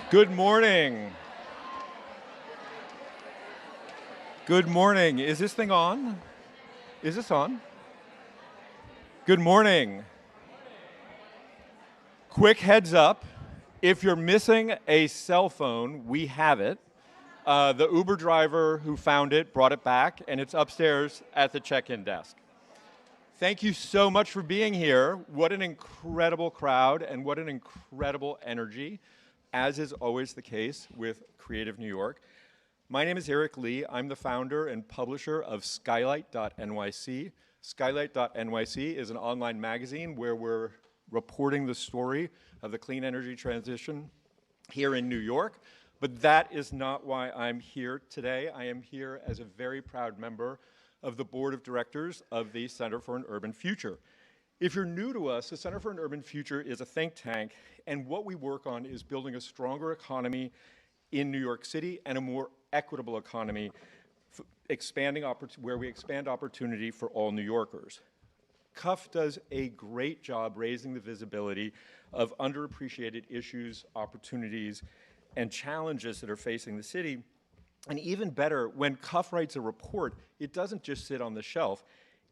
Good morning. Good morning. Is this thing on? Is this on? Good morning. Quick heads up. If you're missing a cell phone, we have it. The Uber driver who found it brought it back, and it's upstairs at the check-in desk. Thank you so much for being here. What an incredible crowd and what an incredible energy, as is always the case with Creative New York. My name is Eric Lee. I'm the founder and publisher of Skylight.nyc. Skylight.nyc is an online magazine where we're reporting the story of the clean energy transition here in New York. But that is not why I'm here today. I am here as a very proud member of the board of directors of the Center for an Urban Future. If you're new to us, the Center for an Urban Future is a think tank, and what we work on is building a stronger economy in New York City and a more equitable economy, where we expand opportunity for all New Yorkers. CUF does a great job raising the visibility of underappreciated issues, opportunities, and challenges that are facing the city. And even better, when CUF writes a report, it doesn't just sit on the shelf.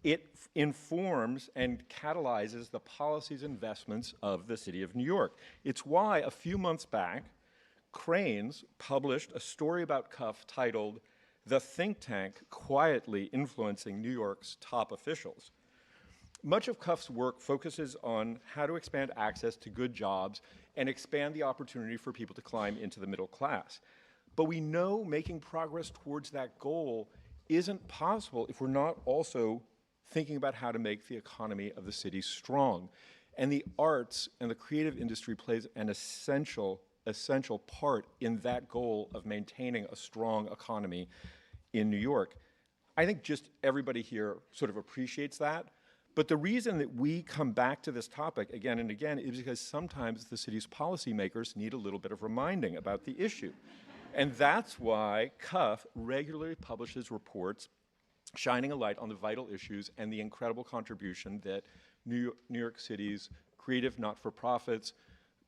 It informs and catalyzes the policies and investments of the city of New York. It's why a few months back, Cranes published a story about CUF titled, "The Think Tank Quietly Influencing New York's Top Officials." Much of CUF's work focuses on how to expand access to good jobs and expand the opportunity for people to climb into the middle class. But we know making progress towards that goal isn't possible if we're not also thinking about how to make the economy of the city strong. And the arts and the creative industry plays an essential part in that goal of maintaining a strong economy in New York. I think just everybody here sort of appreciates that. But the reason that we come back to this topic again and again is because sometimes the city's policymakers need a little bit of reminding about the issue. And that's why CUF regularly publishes reports shining a light on the vital issues and the incredible contribution that New York City's creative not-for-profits,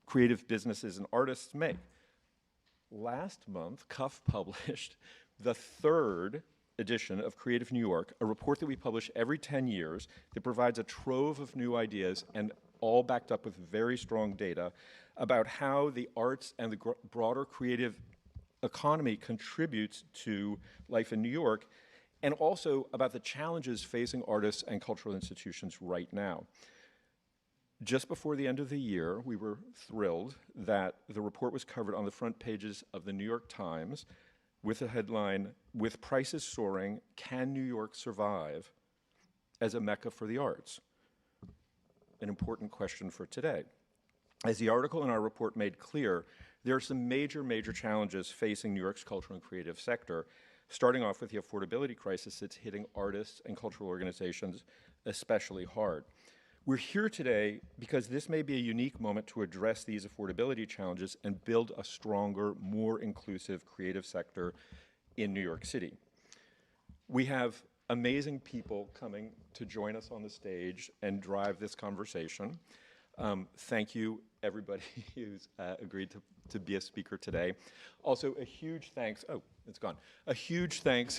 creative businesses, and artists make. Last month, CUF published the third edition of Creative New York, a report that we publish every 10 years that provides a trove of new ideas and all backed up with very strong data about how the arts and the broader creative economy contributes to life in New York, and also about the challenges facing artists and cultural institutions right now. Just before the end of the year, we were thrilled that the report was covered on the front pages of the New York Times with the headline, "With Prices Soaring, Can New York Survive as a Mecca for the Arts?" An important question for today. As the article in our report made clear, there are some major challenges facing New York's cultural and creative sector, starting off with the affordability crisis that's hitting artists and cultural organizations especially hard. We're here today because this may be a unique moment to address these affordability challenges and build a stronger, more inclusive creative sector in New York City. We have amazing people coming to join us on the stage and drive this conversation. Thank you, everybody who's agreed to be a speaker today. Also, a huge thanks, oh, it's gone. A huge thanks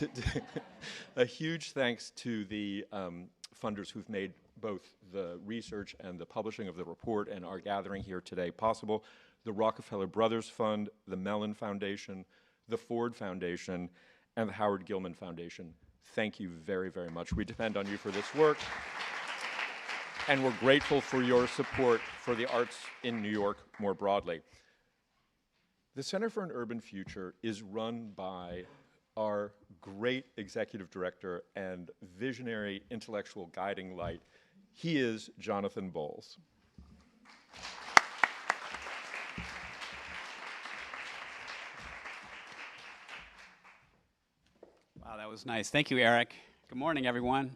to the funders who've made both the research and the publishing of the report and our gathering here today possible. The Rockefeller Brothers Fund, the Mellon Foundation, the Ford Foundation, and the Howard Gilman Foundation. Thank you very much. We depend on you for this work. And we're grateful for your support for the arts in New York more broadly. The Center for an Urban Future is run by our great executive director and visionary intellectual guiding light. He is Jonathan Bowles. Wow, that was nice. Thank you, Eric. Good morning, everyone.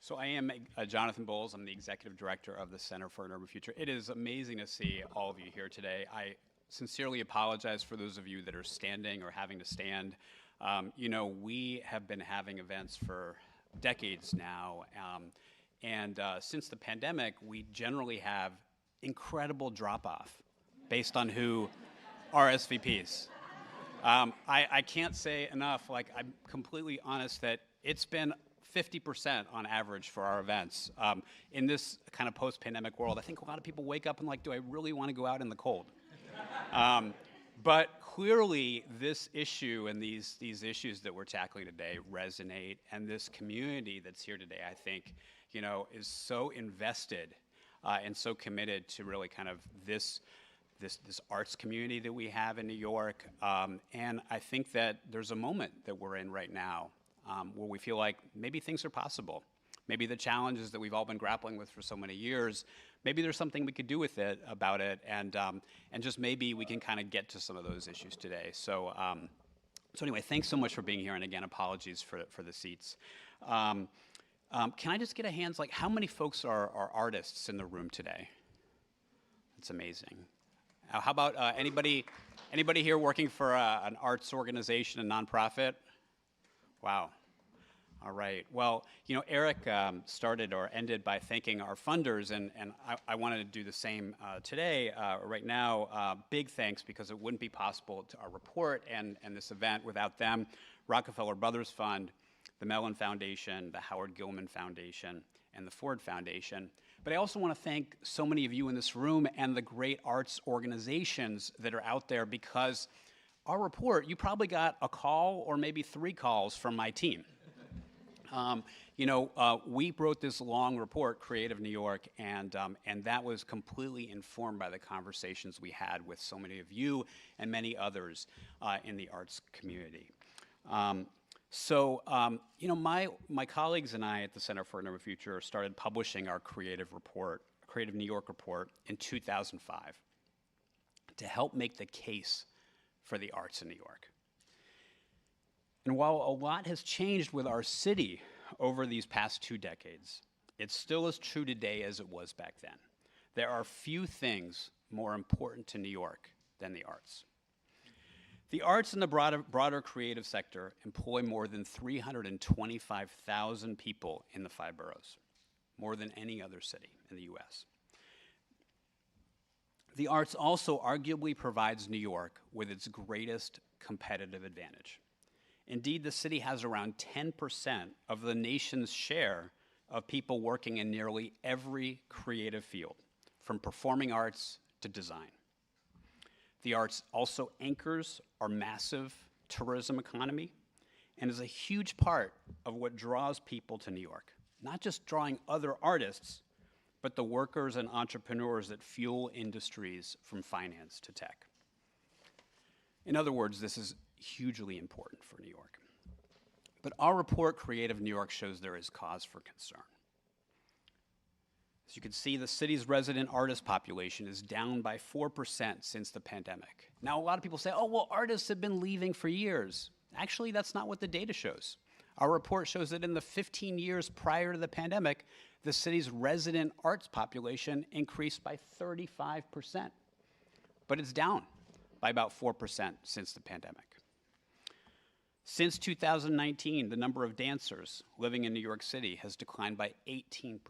So I am Jonathan Bowles. I'm the executive director of the Center for an Urban Future. It is amazing to see all of you here today. I sincerely apologize for those of you that are standing or having to stand. You know, we have been having events for decades now, and since the pandemic, we generally have incredible drop-off based on who RSVPs. I can't say enough, like, I'm completely honest that it's been 50% on average for our events. In this kind of post-pandemic world, I think a lot of people wake up and like, do I really want to go out in the cold? But clearly, this issue and these issues that we're tackling today resonate, and this community that's here today, I think, you know, is so invested and so committed to really kind of this arts community that we have in New York. And I think that there's a moment that we're in right now where we feel like maybe things are possible. Maybe the challenges that we've all been grappling with for so many years, maybe there's something we could do with it, about it, and just maybe we can kind of get to some of those issues today. So, so anyway, thanks so much for being here, and again, apologies for the seats. Can I just get a hands, like, how many folks are artists in the room today? That's amazing. How about anybody here working for an arts organization, a nonprofit? Wow. All right. Well, you know, Eric started or ended by thanking our funders, and I wanted to do the same today. Right now, big thanks, because it wouldn't be possible to our report and this event without them. Rockefeller Brothers Fund, the Mellon Foundation, the Howard Gilman Foundation, and the Ford Foundation. But I also want to thank so many of you in this room and the great arts organizations that are out there, because our report, you probably got a call or maybe 3 calls from my team. You know, we wrote this long report, Creative New York, and that was completely informed by the conversations we had with so many of you and many others in the arts community. You know, my colleagues and I at the Center for a Never Future started publishing our Creative New York report in 2005 to help make the case for the arts in New York. And while a lot has changed with our city over these past 2 decades, it's still as true today as it was back then. There are few things more important to New York than the arts. The arts and the broader creative sector employ more than 325,000 people in the 5 boroughs, more than any other city in the US. The arts also arguably provides New York with its greatest competitive advantage. Indeed, the city has around 10% of the nation's share of people working in nearly every creative field, from performing arts to design. The arts also anchors our massive tourism economy and is a huge part of what draws people to New York, not just drawing other artists, but the workers and entrepreneurs that fuel industries from finance to tech. In other words, this is hugely important for New York. But our report, Creative New York, shows there is cause for concern. As you can see, the city's resident artist population is down by 4% since the pandemic. Now, a lot of people say, oh, well, artists have been leaving for years. Actually, that's not what the data shows. Our report shows that in the 15 years prior to the pandemic, the city's resident arts population increased by 35%. But it's down by about 4% since the pandemic. Since 2019, the number of dancers living in New York City has declined by 18%.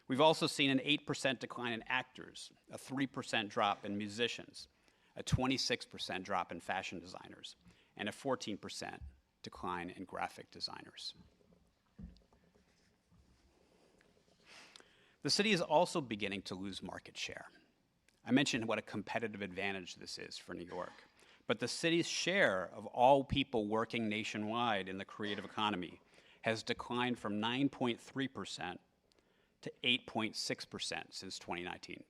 We've also seen an 8% decline in actors, a 3% drop in musicians, a 26% drop in fashion designers, and a 14% decline in graphic designers. The city is also beginning to lose market share. I mentioned what a competitive advantage this is for New York, but the city's share of all people working nationwide in the creative economy has declined from 9.3% to 8.6% since 2019.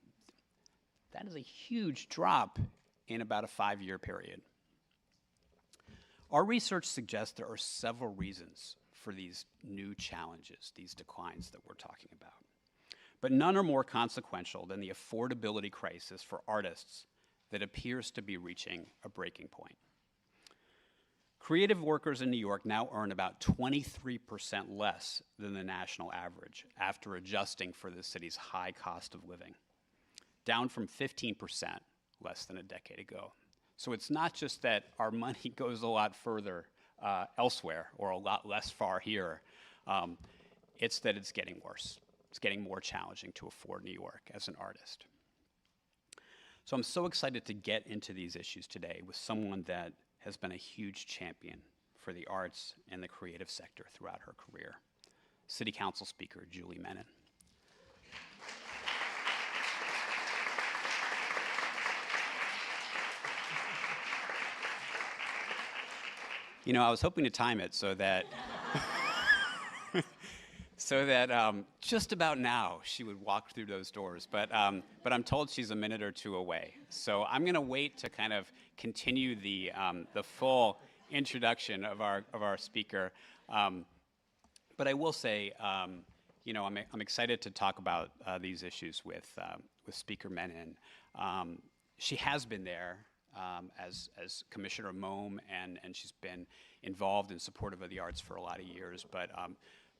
That is a huge drop in about a 5-year period. Our research suggests there are several reasons for these new challenges, these declines that we're talking about. But none are more consequential than the affordability crisis for artists that appears to be reaching a breaking point. Creative workers in New York now earn about 23% less than the national average after adjusting for the city's high cost of living, down from 15% less than a decade ago. So it's not just that our money goes a lot further elsewhere or a lot less far here. It's that it's getting worse. It's getting more challenging to afford New York as an artist. So I'm so excited to get into these issues today with someone that has been a huge champion for the arts and the creative sector throughout her career, City Council Speaker Julie Menin. You know, I was hoping to time it so that just about now she would walk through those doors, but I'm told she's a minute or two away. So I'm going to wait to kind of continue the full introduction of our speaker. But I will say, you know, I'm excited to talk about these issues with Speaker Menin. She has been there as Commissioner of MOM, and she's been involved and supportive of the arts for a lot of years.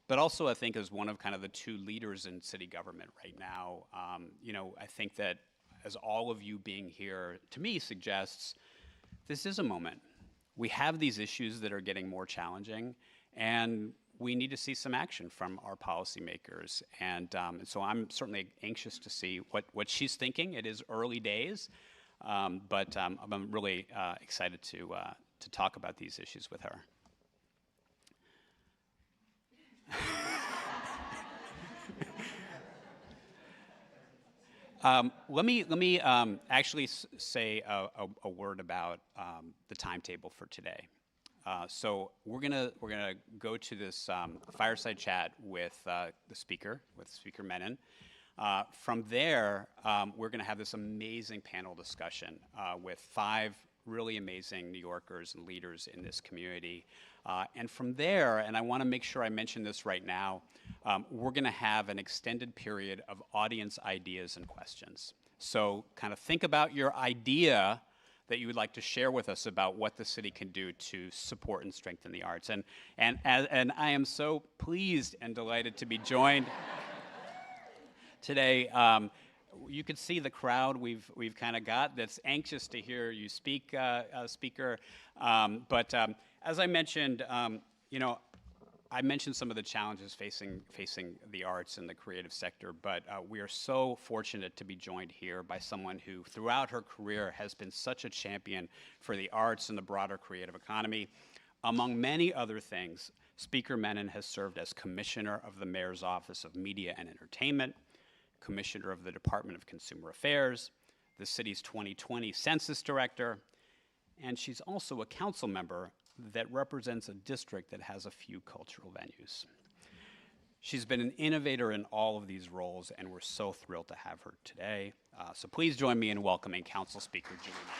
But also, I think, as one of kind of the two leaders in city government right now, you know, I think that as all of you being here, to me, suggests this is a moment. We have these issues that are getting more challenging, and we need to see some action from our policymakers. And so I'm certainly anxious to see what she's thinking. It is early days, but I'm really excited to talk about these issues with her. Let me actually say a word about the timetable for today. So we're gonna go to this fireside chat with Speaker Menin. From there, we're gonna have this amazing panel discussion with 5 really amazing New Yorkers and leaders in this community. And from there, and I wanna make sure I mention this right now, we're gonna have an extended period of audience ideas and questions. So kind of think about your idea that you would like to share with us about what the city can do to support and strengthen the arts. And I am so pleased and delighted to be joined today. You can see the crowd we've kind of got that's anxious to hear you speak, Speaker. But as I mentioned, you know, I mentioned some of the challenges facing the arts and the creative sector, but we are so fortunate to be joined here by someone who, throughout her career, has been such a champion for the arts and the broader creative economy. Among many other things, Speaker Menin has served as Commissioner of the Mayor's Office of Media and Entertainment, Commissioner of the Department of Consumer Affairs, the city's 2020 Census Director, and she's also a council member that represents a district that has a few cultural venues. She's been an innovator in all of these roles, and we're so thrilled to have her today. So please join me in welcoming Council Speaker Julie Menin.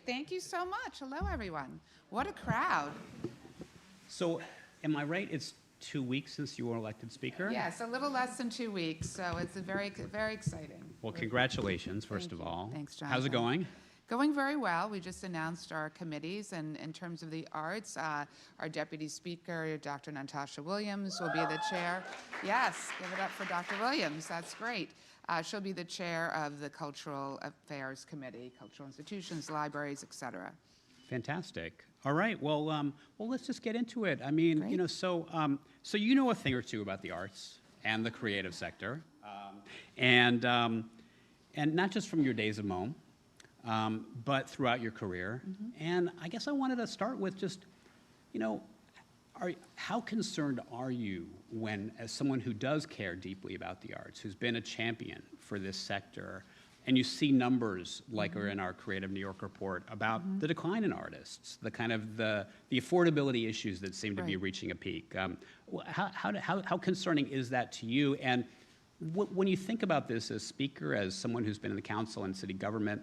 Thank you so much. Hello, everyone. What a crowd. So, am I right? It's 2 weeks since you were elected Speaker? Yes, a little less than 2 weeks, so it's very, very exciting. Well, congratulations, first of all. Thanks, Jonathan. How's it going? Going very well. We just announced our committees, and in terms of the arts, our Deputy Speaker, Dr. Natasha Williams, will be the chair. Yes, give it up for Dr. Williams. That's great. She'll be the chair of the Cultural Affairs Committee, cultural institutions, libraries, et cetera. Fantastic. All right. Well, let's just get into it. I mean, Great. you know, so you know a thing or two about the arts and the creative sector, and not just from your days of MOM, but throughout your career. Mm-hmm. And I guess I wanted to start with just, you know, how concerned are you when, as someone who does care deeply about the arts, who's been a champion for this sector, and you see numbers like are in our Creative New York report about the decline in artists, the kind of the affordability issues that seem to be reaching a peak. How concerning is that to you? And when you think about this as Speaker, as someone who's been in the council and city government,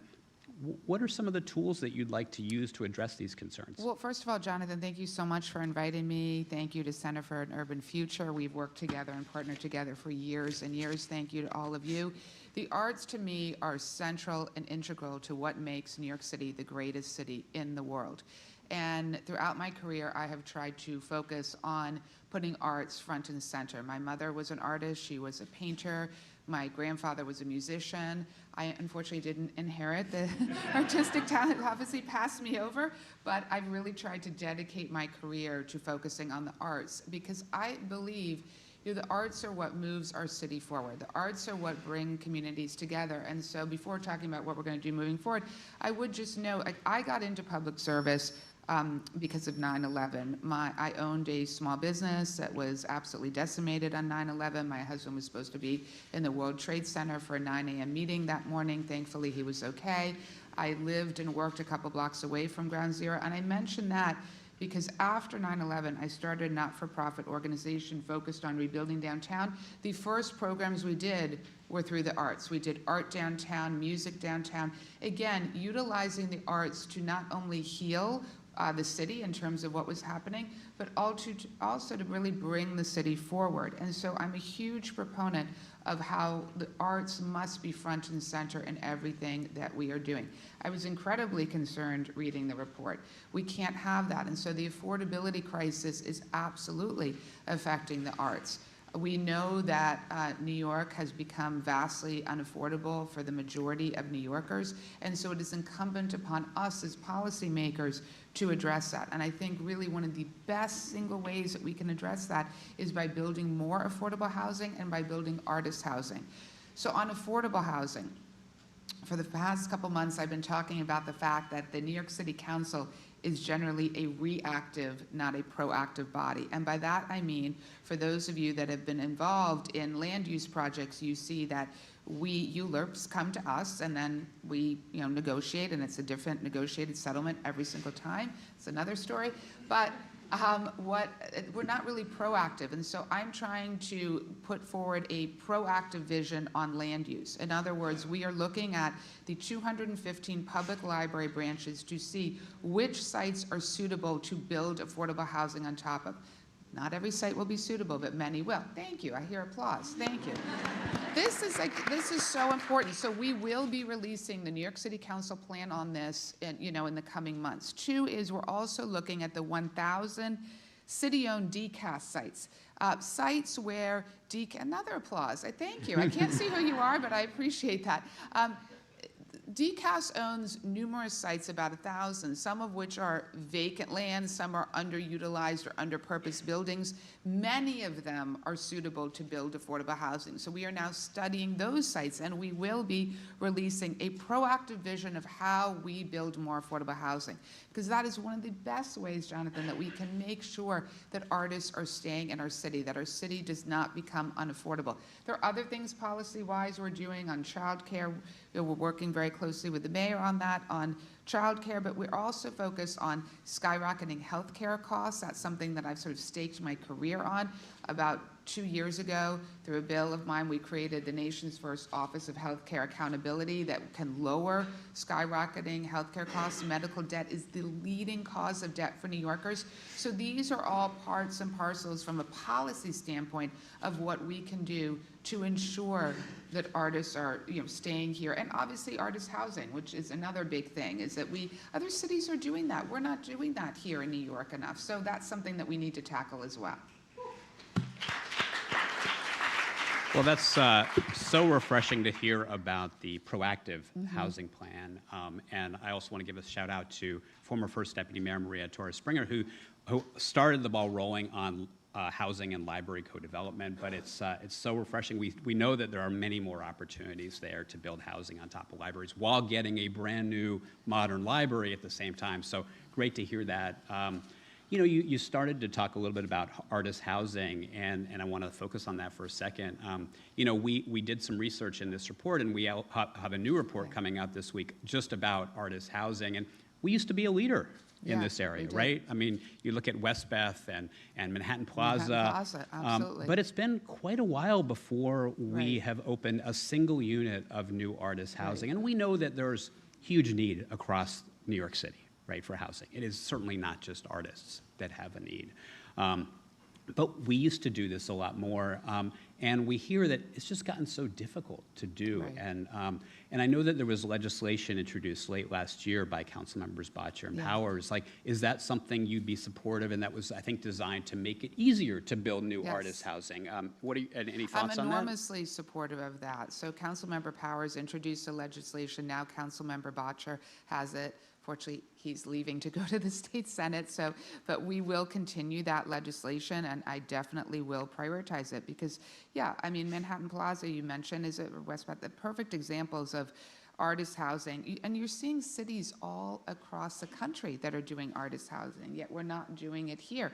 what are some of the tools that you'd like to use to address these concerns? Well, first of all, Jonathan, thank you so much for inviting me. Thank you to Center for an Urban Future. We've worked together and partnered together for years and years. Thank you to all of you. The arts, to me, are central and integral to what makes New York City the greatest city in the world. And throughout my career, I have tried to focus on putting arts front and center. My mother was an artist. She was a painter. My grandfather was a musician. I unfortunately didn't inherit the artistic talent, obviously passed me over, but I've really tried to dedicate my career to focusing on the arts because I believe the arts are what moves our city forward. The arts are what bring communities together. And so before talking about what we're going to do moving forward, I would just note, I got into public service because of 9/11. I owned a small business that was absolutely decimated on 9/11. My husband was supposed to be in the World Trade Center for a 9 a.m. meeting that morning. Thankfully, he was okay. I lived and worked a couple blocks away from Ground Zero, and I mention that because after 9/11, I started a not-for-profit organization focused on rebuilding downtown. The first programs we did were through the arts. We did art downtown, music downtown. Again, utilizing the arts to not only heal the city in terms of what was happening, but also to really bring the city forward. And so I'm a huge proponent of how the arts must be front and center in everything that we are doing. I was incredibly concerned reading the report. We can't have that. And so the affordability crisis is absolutely affecting the arts. We know that New York has become vastly unaffordable for the majority of New Yorkers, and so it is incumbent upon us as policymakers to address that. And I think really one of the best single ways that we can address that is by building more affordable housing and by building artist housing. So on affordable housing, for the past couple months, I've been talking about the fact that the New York City Council is generally a reactive, not a proactive body. And by that I mean, for those of you that have been involved in land use projects, you see that ULURPs come to us and then we negotiate, and it's a different negotiated settlement every single time. It's another story. But we're not really proactive, and so I'm trying to put forward a proactive vision on land use. In other words, we are looking at the 215 public library branches to see which sites are suitable to build affordable housing on top of. Not every site will be suitable, but many will. Thank you. I hear applause. Thank you. This is so important. So we will be releasing the New York City Council plan on this in the coming months. 2 is we're also looking at the 1,000 city-owned DCAS sites. Sites where another applause. I thank you. I can't see who you are, but I appreciate that. DCAS owns numerous sites, about 1,000, some of which are vacant land, some are underutilized or underpurposed buildings. Many of them are suitable to build affordable housing. So we are now studying those sites, and we will be releasing a proactive vision of how we build more affordable housing. Because that is one of the best ways, Jonathan, that we can make sure that artists are staying in our city, that our city does not become unaffordable. There are other things policy-wise we're doing on childcare. We're working very closely with the mayor on that, on childcare, but we're also focused on skyrocketing healthcare costs. That's something that I've sort of staked my career on. About 2 years ago, through a bill of mine, we created the nation's first Office of Healthcare Accountability that can lower skyrocketing healthcare costs. Medical debt is the leading cause of debt for New Yorkers. So these are all parts and parcels from a policy standpoint of what we can do to ensure that artists are staying here. And obviously artist housing, which is another big thing, is that other cities are doing that. We're not doing that here in New York enough. So that's something that we need to tackle as well. Well, that's so refreshing to hear about the proactive housing plan. And I also want to give a shout out to former First Deputy Mayor Maria Torres Springer, who started the ball rolling on housing and library co-development. But it's so refreshing. We know that there are many more opportunities there to build housing on top of libraries while getting a brand new modern library at the same time. So great to hear that. You started to talk a little bit about artist housing, and I want to focus on that for a second. We did some research in this report, and we have a new report coming out this week just about artist housing. And we used to be a leader in this area, right? I mean, you look at Westbeth and Manhattan Plaza. Manhattan Plaza, absolutely. But it's been quite a while before we have opened a single unit of new artist housing. And we know that there's huge need across New York City, right, for housing. It is certainly not just artists that have a need. But we used to do this a lot more, and we hear that it's just gotten so difficult to do. Right. And I know that there was legislation introduced late last year by Council Members Botcher and Yes. Powers. Like, is that something you'd be supportive? And that was, I think, designed to make it easier to build new Yes. artist housing. What are you, any I'm thoughts on that? enormously supportive of that. So Councilmember Powers introduced a legislation. Now Councilmember Botcher has it. Fortunately, he's leaving to go to the state senate. So, but we will continue that legislation, and I definitely will prioritize it because, yeah, I mean, Manhattan Plaza you mentioned is West Bath, the perfect examples of artist housing, and you're seeing cities all across the country that are doing artist housing, yet we're not doing it here.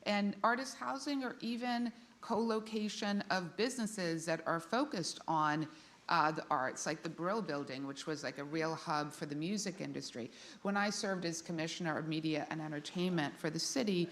And artist housing, or even co-location of businesses that are focused on the arts, like the Brill Building, which was like a real hub for the music industry. When I served as Commissioner of Media and Entertainment for the city,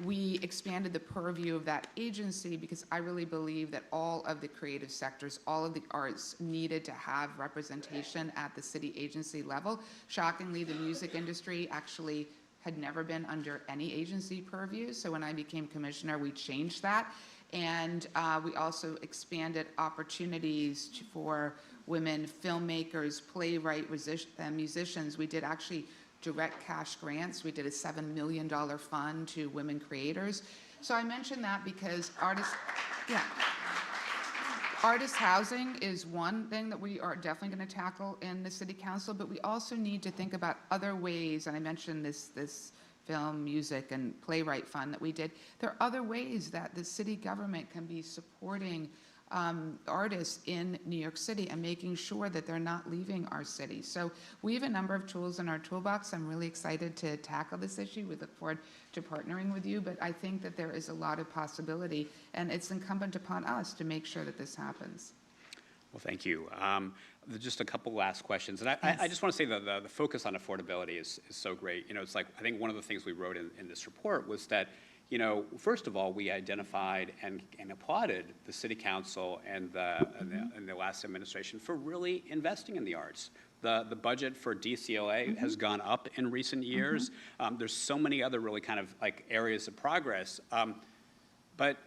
we expanded the purview of that agency because I really believe that all of the creative sectors, all of the arts needed to have representation at the city agency level. Shockingly, the music industry actually had never been under any agency purview. So when I became commissioner, we changed that. And we also expanded opportunities for women filmmakers, playwright, musicians. We did actually direct cash grants. We did a $7 million fund to women creators. So I mention that because artist housing is one thing that we are definitely going to tackle in the city council, but we also need to think about other ways, and I mentioned this film, music, and playwright fund that we did. There are other ways that the city government can be supporting artists in New York City and making sure that they're not leaving our city. So we have a number of tools in our toolbox. I'm really excited to tackle this issue. We look forward to partnering with you, but I think that there is a lot of possibility, and it's incumbent upon us to make sure that this happens. Well, thank you. Just a couple last questions. And I just want to say that the focus on affordability is so great. You know, it's like, I think one of the things we wrote in this report was that, you know, first of all, we identified and applauded the city council and the last administration for really investing in the arts. The budget for DCLA has gone up in recent years. There's so many other really kind of like areas of progress. But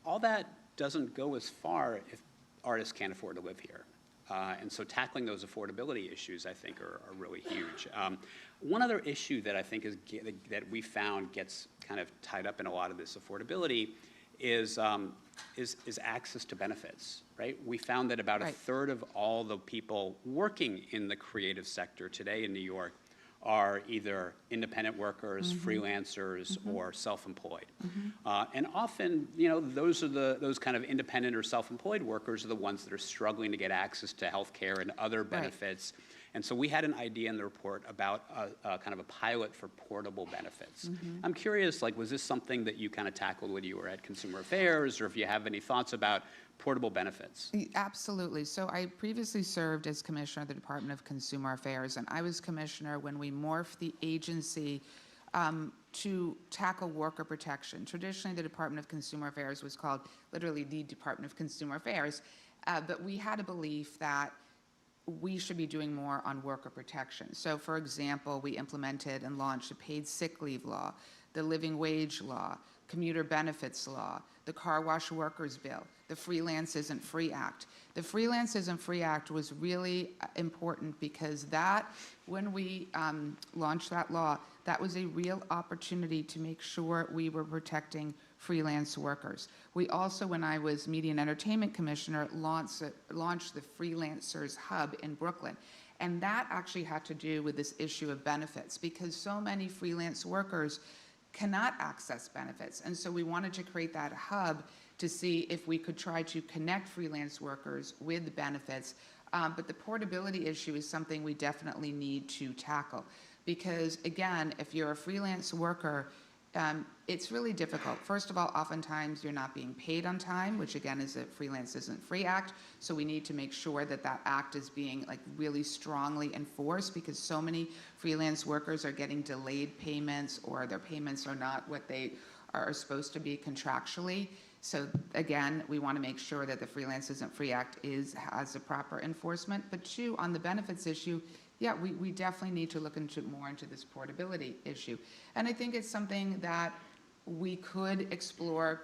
all that doesn't go as far if artists can't afford to live here. And so tackling those affordability issues, I think, are really huge. One other issue that I think that we found gets kind of tied up in a lot of this affordability is access to benefits, right? We found that about a third of all the people working in the creative sector today in New York are either independent workers, freelancers, or self-employed. And often, you know, those kind of independent or self-employed workers are the ones that are struggling to get access to health care and other benefits. And so we had an idea in the report about a kind of a pilot for portable benefits. I'm curious, like, was this something that you kind of tackled when you were at Consumer Affairs, or if you have any thoughts about portable benefits? Absolutely. So I previously served as commissioner of the Department of Consumer Affairs, and I was commissioner when we morphed the agency to tackle worker protection. Traditionally, the Department of Consumer Affairs was called literally the Department of Consumer Affairs, but we had a belief that we should be doing more on worker protection. So, for example, we implemented and launched a paid sick leave law, the living wage law, commuter benefits law, the car wash workers bill, the Freelance Isn't Free Act. The Freelance Isn't Free Act was really important because that, when we launched that law, that was a real opportunity to make sure we were protecting freelance workers. We also, when I was Media and Entertainment Commissioner, launched the Freelancers Hub in Brooklyn. And that actually had to do with this issue of benefits because so many freelance workers cannot access benefits. And so we wanted to create that hub to see if we could try to connect freelance workers with benefits. But the portability issue is something we definitely need to tackle. Because again, if you're a freelance worker, it's really difficult. First of all, oftentimes you're not being paid on time, which again is a Freelance Isn't Free Act. So we need to make sure that that act is being like really strongly enforced because so many freelance workers are getting delayed payments or their payments are not what they are supposed to be contractually. So again, we want to make sure that the Freelance Isn't Free Act has a proper enforcement. But two, on the benefits issue, yeah, we definitely need to look more into this portability issue. And I think it's something that we could explore,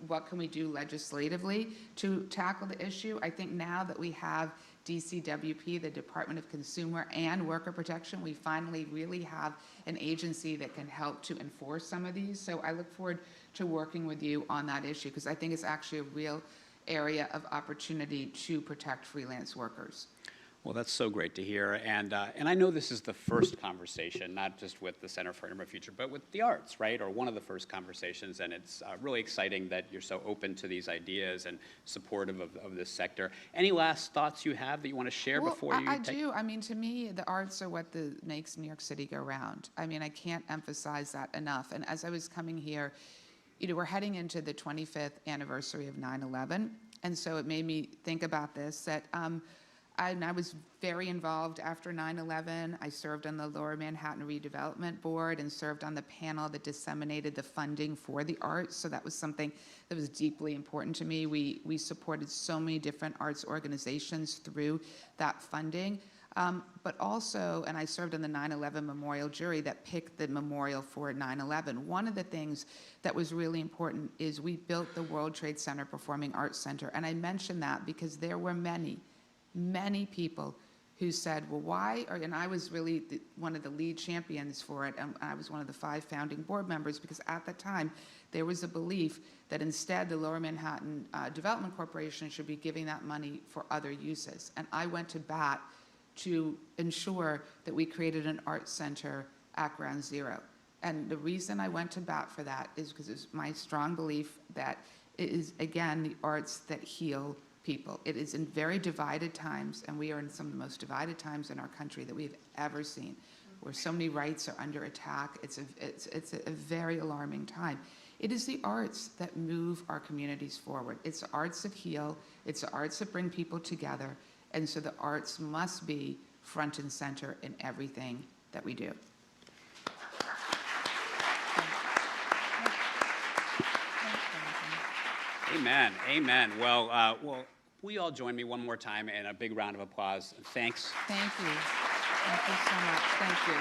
what can we do legislatively to tackle the issue. I think now that we have DCWP, the Department of Consumer and Worker Protection, we finally really have an agency that can help to enforce some of these. So I look forward to working with you on that issue, because I think it's actually a real area of opportunity to protect freelance workers. Well, that's so great to hear, and I know this is the first conversation, not just with the Center for Urban Future, but with the arts, right? Or one of the first conversations, and it's really exciting that you're so open to these ideas and supportive of this sector. Any last thoughts you have that you want to share before you I do. I mean, to me, the arts are what makes New York City go round. I mean, I can't emphasize that enough. And as I was coming here, we're heading into the 25th anniversary of 9/11, and so it made me think about this, that I was very involved after 9/11. I served on the Lower Manhattan Redevelopment Board and served on the panel that disseminated the funding for the arts. So that was something that was deeply important to me. We supported so many different arts organizations through that funding. But also, and I served on the 9/11 memorial jury that picked the memorial for 9/11. One of the things that was really important is we built the World Trade Center Performing Arts Center. And I mention that because there were many people who said, well, why? And I was really one of the lead champions for it. And I was one of the 5 founding board members, because at the time, there was a belief that instead the Lower Manhattan Development Corporation should be giving that money for other uses. And I went to bat to ensure that we created an arts center at Ground Zero. And the reason I went to bat for that is because it's my strong belief that it is, again, the arts that heal people. It is in very divided times, and we are in some of the most divided times in our country that we've ever seen, where so many rights are under attack. It's a very alarming time. It is the arts that move our communities forward. It's the arts that heal. It's the arts that bring people together. And so the arts must be front and center in everything that we do. Amen, amen. Well, will you all join me one more time in a big round of applause? Thanks. Thank you. Thank you so much. Thank you.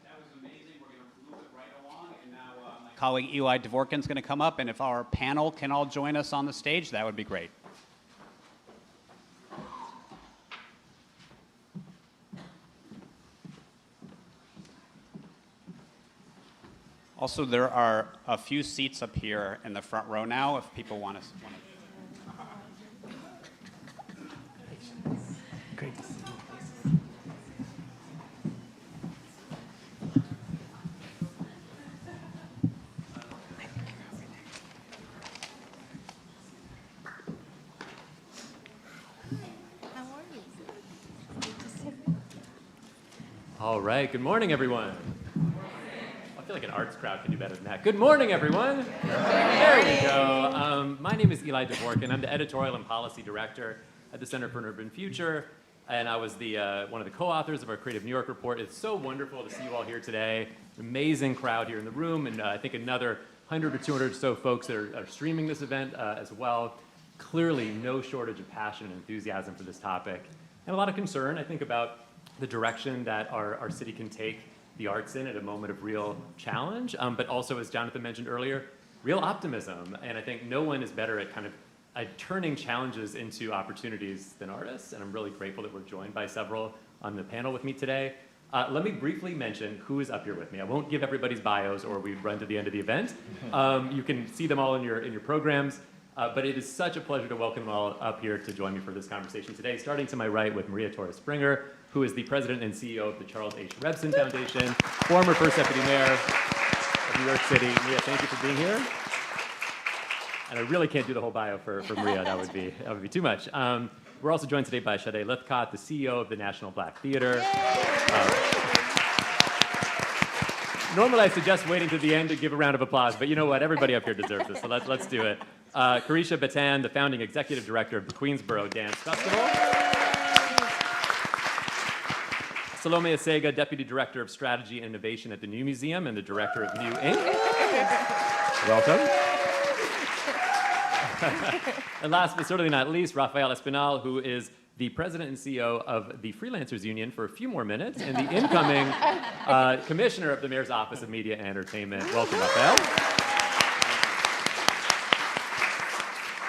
That was amazing. We're going to move it right along, and now my colleague Eli Dvorkin's going to come up, and if our panel can all join us on the stage, that would be great. Also, there are a few seats up here in the front row now if people want to. Great to see you. All right, good morning, everyone. I feel like an arts crowd can do better than that. Good morning, everyone. There we go. My name is Eli Dvorkin. I'm the editorial and policy director at the Center for an Urban Future, and I was one of the co-authors of our Creative New York report. It's so wonderful to see you all here today. Amazing crowd here in the room, and I think another 100 or 200 or so folks that are streaming this event as well. Clearly, no shortage of passion and enthusiasm for this topic, and a lot of concern, I think, about the direction that our city can take the arts in at a moment of real challenge, but also, as Jonathan mentioned earlier, real optimism. And I think no one is better at kind of turning challenges into opportunities than artists, and I'm really grateful that we're joined by several on the panel with me today. Let me briefly mention who is up here with me. I won't give everybody's bios or we run to the end of the event. You can see them all in your programs, but it is such a pleasure to welcome them all up here to join me for this conversation today, starting to my right with Maria Torres-Springer, who is the president and CEO of the Charles H. Rebson Foundation, former first deputy mayor of New York City. Maria, thank you for being here. And I really can't do the whole bio for Maria. That would be too much. We're also joined today by Sade Lithcott, the CEO of the National Black Theater. Normally I suggest waiting to the end to give a round of applause, but you know what? Everybody up here deserves this, so let's do it. Carisha Batan, the founding executive director of the Queensboro Dance Festival. Salome Asega, Deputy Director of Strategy and Innovation at the New Museum and the Director of New Inc. Welcome. And last but certainly not least, Rafael Espinal, who is the president and CEO of the Freelancers Union for a few more minutes, and the incoming commissioner of the Mayor's Office of Media and Entertainment. Welcome, Rafael.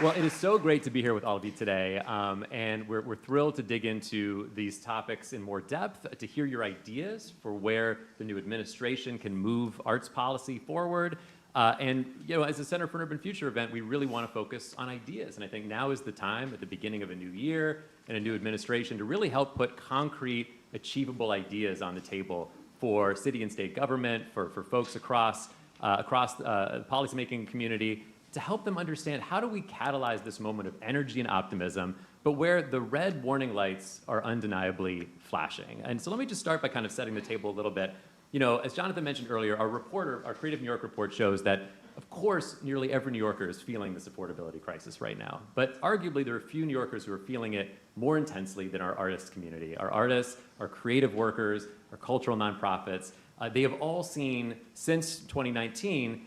Well, it is so great to be here with all of you today, and we're thrilled to dig into these topics in more depth, to hear your ideas for where the new administration can move arts policy forward. And as a Center for an Urban Future event, we really want to focus on ideas, and I think now is the time, at the beginning of a new year and a new administration, to really help put concrete, achievable ideas on the table for city and state government, for folks across the policymaking community, to help them understand how do we catalyze this moment of energy and optimism, but where the red warning lights are undeniably flashing. And so let me just start by kind of setting the table a little bit. As Jonathan mentioned earlier, our Creative New York report shows that, of course, nearly every New Yorker is feeling this affordability crisis right now. But arguably, there are a few New Yorkers who are feeling it more intensely than our artist community. Our artists, our creative workers, our cultural nonprofits, they have all seen, since 2019,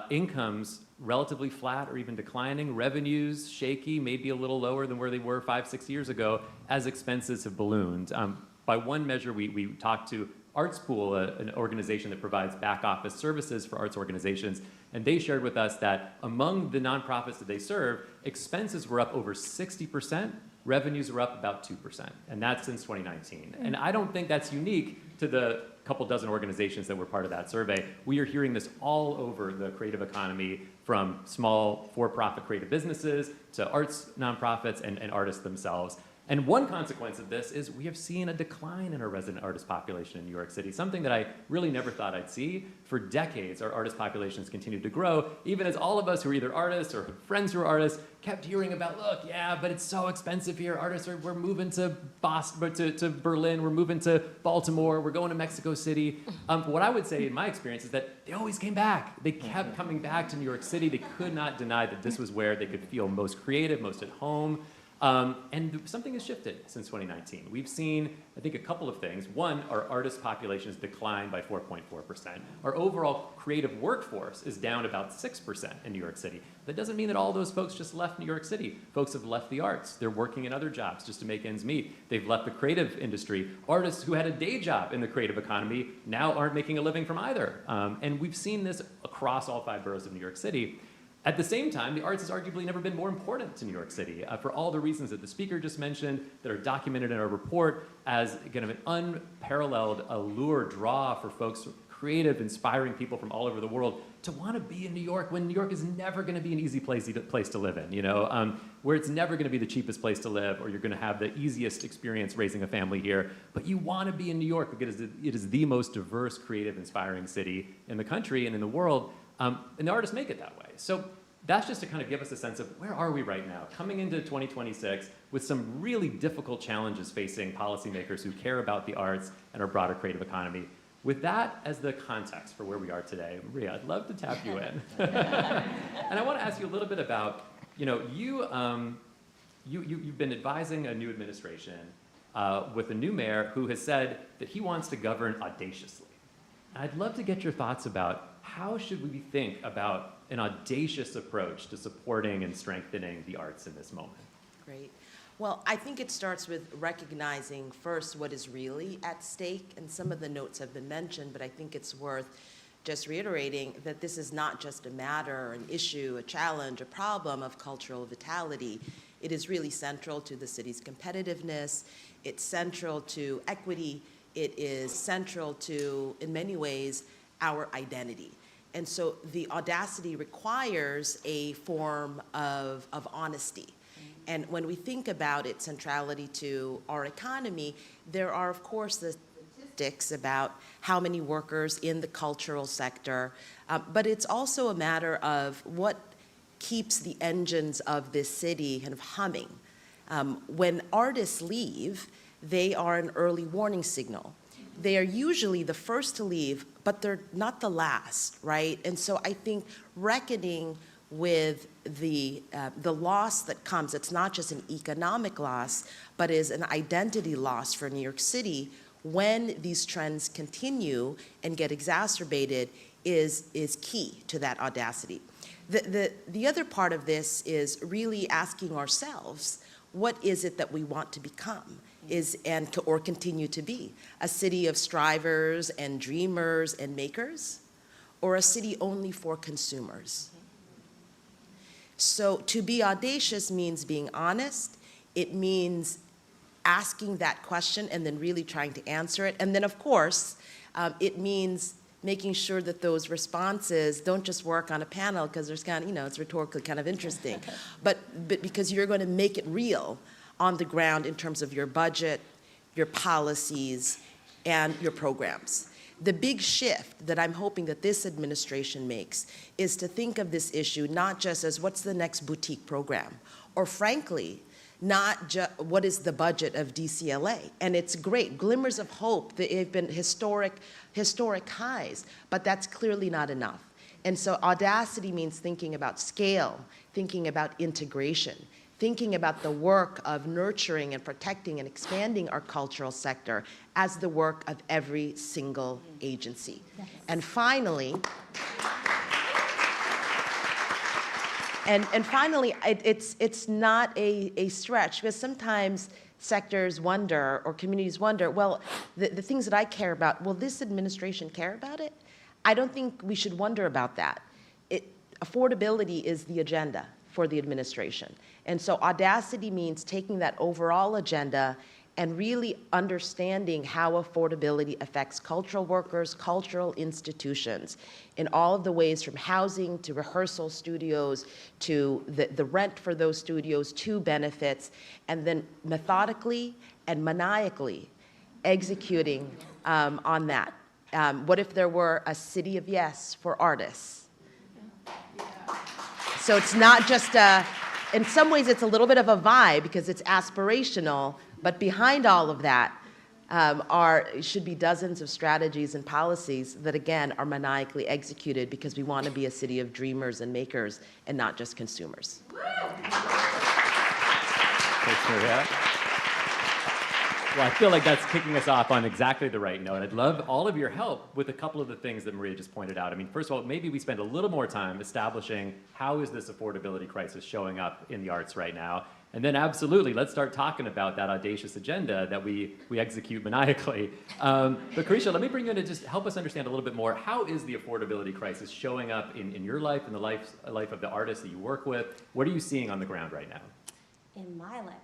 incomes relatively flat or even declining, revenues shaky, maybe a little lower than where they were 5-6 years ago, as expenses have ballooned. By one measure, we talked to Arts Pool, an organization that provides back office services for arts organizations, and they shared with us that among the nonprofits that they serve, expenses were up over 60%, revenues were up about 2%, and that's since 2019. And I don't think that's unique to the couple dozen organizations that were part of that survey. We are hearing this all over the creative economy, from small for-profit creative businesses to arts nonprofits and artists themselves. And one consequence of this is we have seen a decline in our resident artist population in New York City, something that I really never thought I'd see. For decades, our artist populations continued to grow, even as all of us who are either artists or friends who are artists kept hearing about, look, yeah, but it's so expensive here. We're moving to Boston, to Berlin, we're moving to Baltimore, we're going to Mexico City. What I would say in my experience is that they always came back. They kept coming back to New York City. They could not deny that this was where they could feel most creative, most at home. And something has shifted since 2019. We've seen, I think, a couple of things. One, our artist population has declined by 4.4%. Our overall creative workforce is down about 6% in New York City. That doesn't mean that all those folks just left New York City. Folks have left the arts. They're working in other jobs just to make ends meet. They've left the creative industry. Artists who had a day job in the creative economy now aren't making a living from either. And we've seen this across all 5 boroughs of New York City. At the same time, the arts has arguably never been more important to New York City for all the reasons that the speaker just mentioned, that are documented in our report as kind of an unparalleled allure, draw for folks, creative, inspiring people from all over the world to want to be in New York when New York is never going to be an easy place to live in, where it's never going to be the cheapest place to live, or you're going to have the easiest experience raising a family here. But you want to be in New York because it is the most diverse, creative, inspiring city in the country and in the world. And the artists make it that way. So that's just to kind of give us a sense of where are we right now, coming into 2026 with some really difficult challenges facing policymakers who care about the arts and our broader creative economy. With that as the context for where we are today, Maria, I'd love to tap you in. And I want to ask you a little bit about, you've been advising a new administration with a new mayor who has said that he wants to govern audaciously. I'd love to get your thoughts about how should we think about an audacious approach to supporting and strengthening the arts in this moment? Great. Well, I think it starts with recognizing first what is really at stake, and some of the notes have been mentioned, but I think it's worth just reiterating that this is not just a matter, an issue, a challenge, a problem of cultural vitality. It is really central to the city's competitiveness. It's central to equity. It is central to, in many ways, our identity. And so the audacity requires a form of honesty. And when we think about its centrality to our economy, there are, of course, the statistics about how many workers in the cultural sector, but it's also a matter of what keeps the engines of this city kind of humming. When artists leave, they are an early warning signal. They are usually the first to leave, but they're not the last, right? And so I think reckoning with the loss that comes, it's not just an economic loss, but is an identity loss for New York City when these trends continue and get exacerbated, is key to that audacity. The other part of this is really asking ourselves, what is it that we want to become or continue to be? A city of strivers and dreamers and makers, or a city only for consumers? So to be audacious means being honest. It means asking that question and then really trying to answer it. And then, of course, it means making sure that those responses don't just work on a panel because there's kind of, it's rhetorically kind of interesting, but because you're going to make it real on the ground in terms of your budget, your policies, and your programs. The big shift that I'm hoping that this administration makes is to think of this issue not just as what's the next boutique program, or frankly, not just what is the budget of DCLA. And it's great, glimmers of hope. They've been historic highs, but that's clearly not enough. And so audacity means thinking about scale, thinking about integration, thinking about the work of nurturing and protecting and expanding our cultural sector as the work of every single agency. Yes. And finally, it's not a stretch, because sometimes sectors wonder or communities wonder, well, the things that I care about, will this administration care about it? I don't think we should wonder about that. Affordability is the agenda for the administration. And so audacity means taking that overall agenda and really understanding how affordability affects cultural workers, cultural institutions, in all of the ways from housing to rehearsal studios to the rent for those studios to benefits, and then methodically and maniacally executing on that. What if there were a city of yes for artists? So it's not just in some ways it's a little bit of a vibe because it's aspirational, but behind all of that should be dozens of strategies and policies that, again, are maniacally executed because we want to be a city of dreamers and makers and not just consumers. Thanks, Maria. Well, I feel like that's kicking us off on exactly the right note. I'd love all of your help with a couple of the things that Maria just pointed out. I mean, first of all, maybe we spend a little more time establishing how is this affordability crisis showing up in the arts right now. And then absolutely, let's start talking about that audacious agenda that we execute maniacally. But Carisha, let me bring you in to just help us understand a little bit more. How is the affordability crisis showing up in your life, in the life of the artists that you work with? What are you seeing on the ground right now? In my life,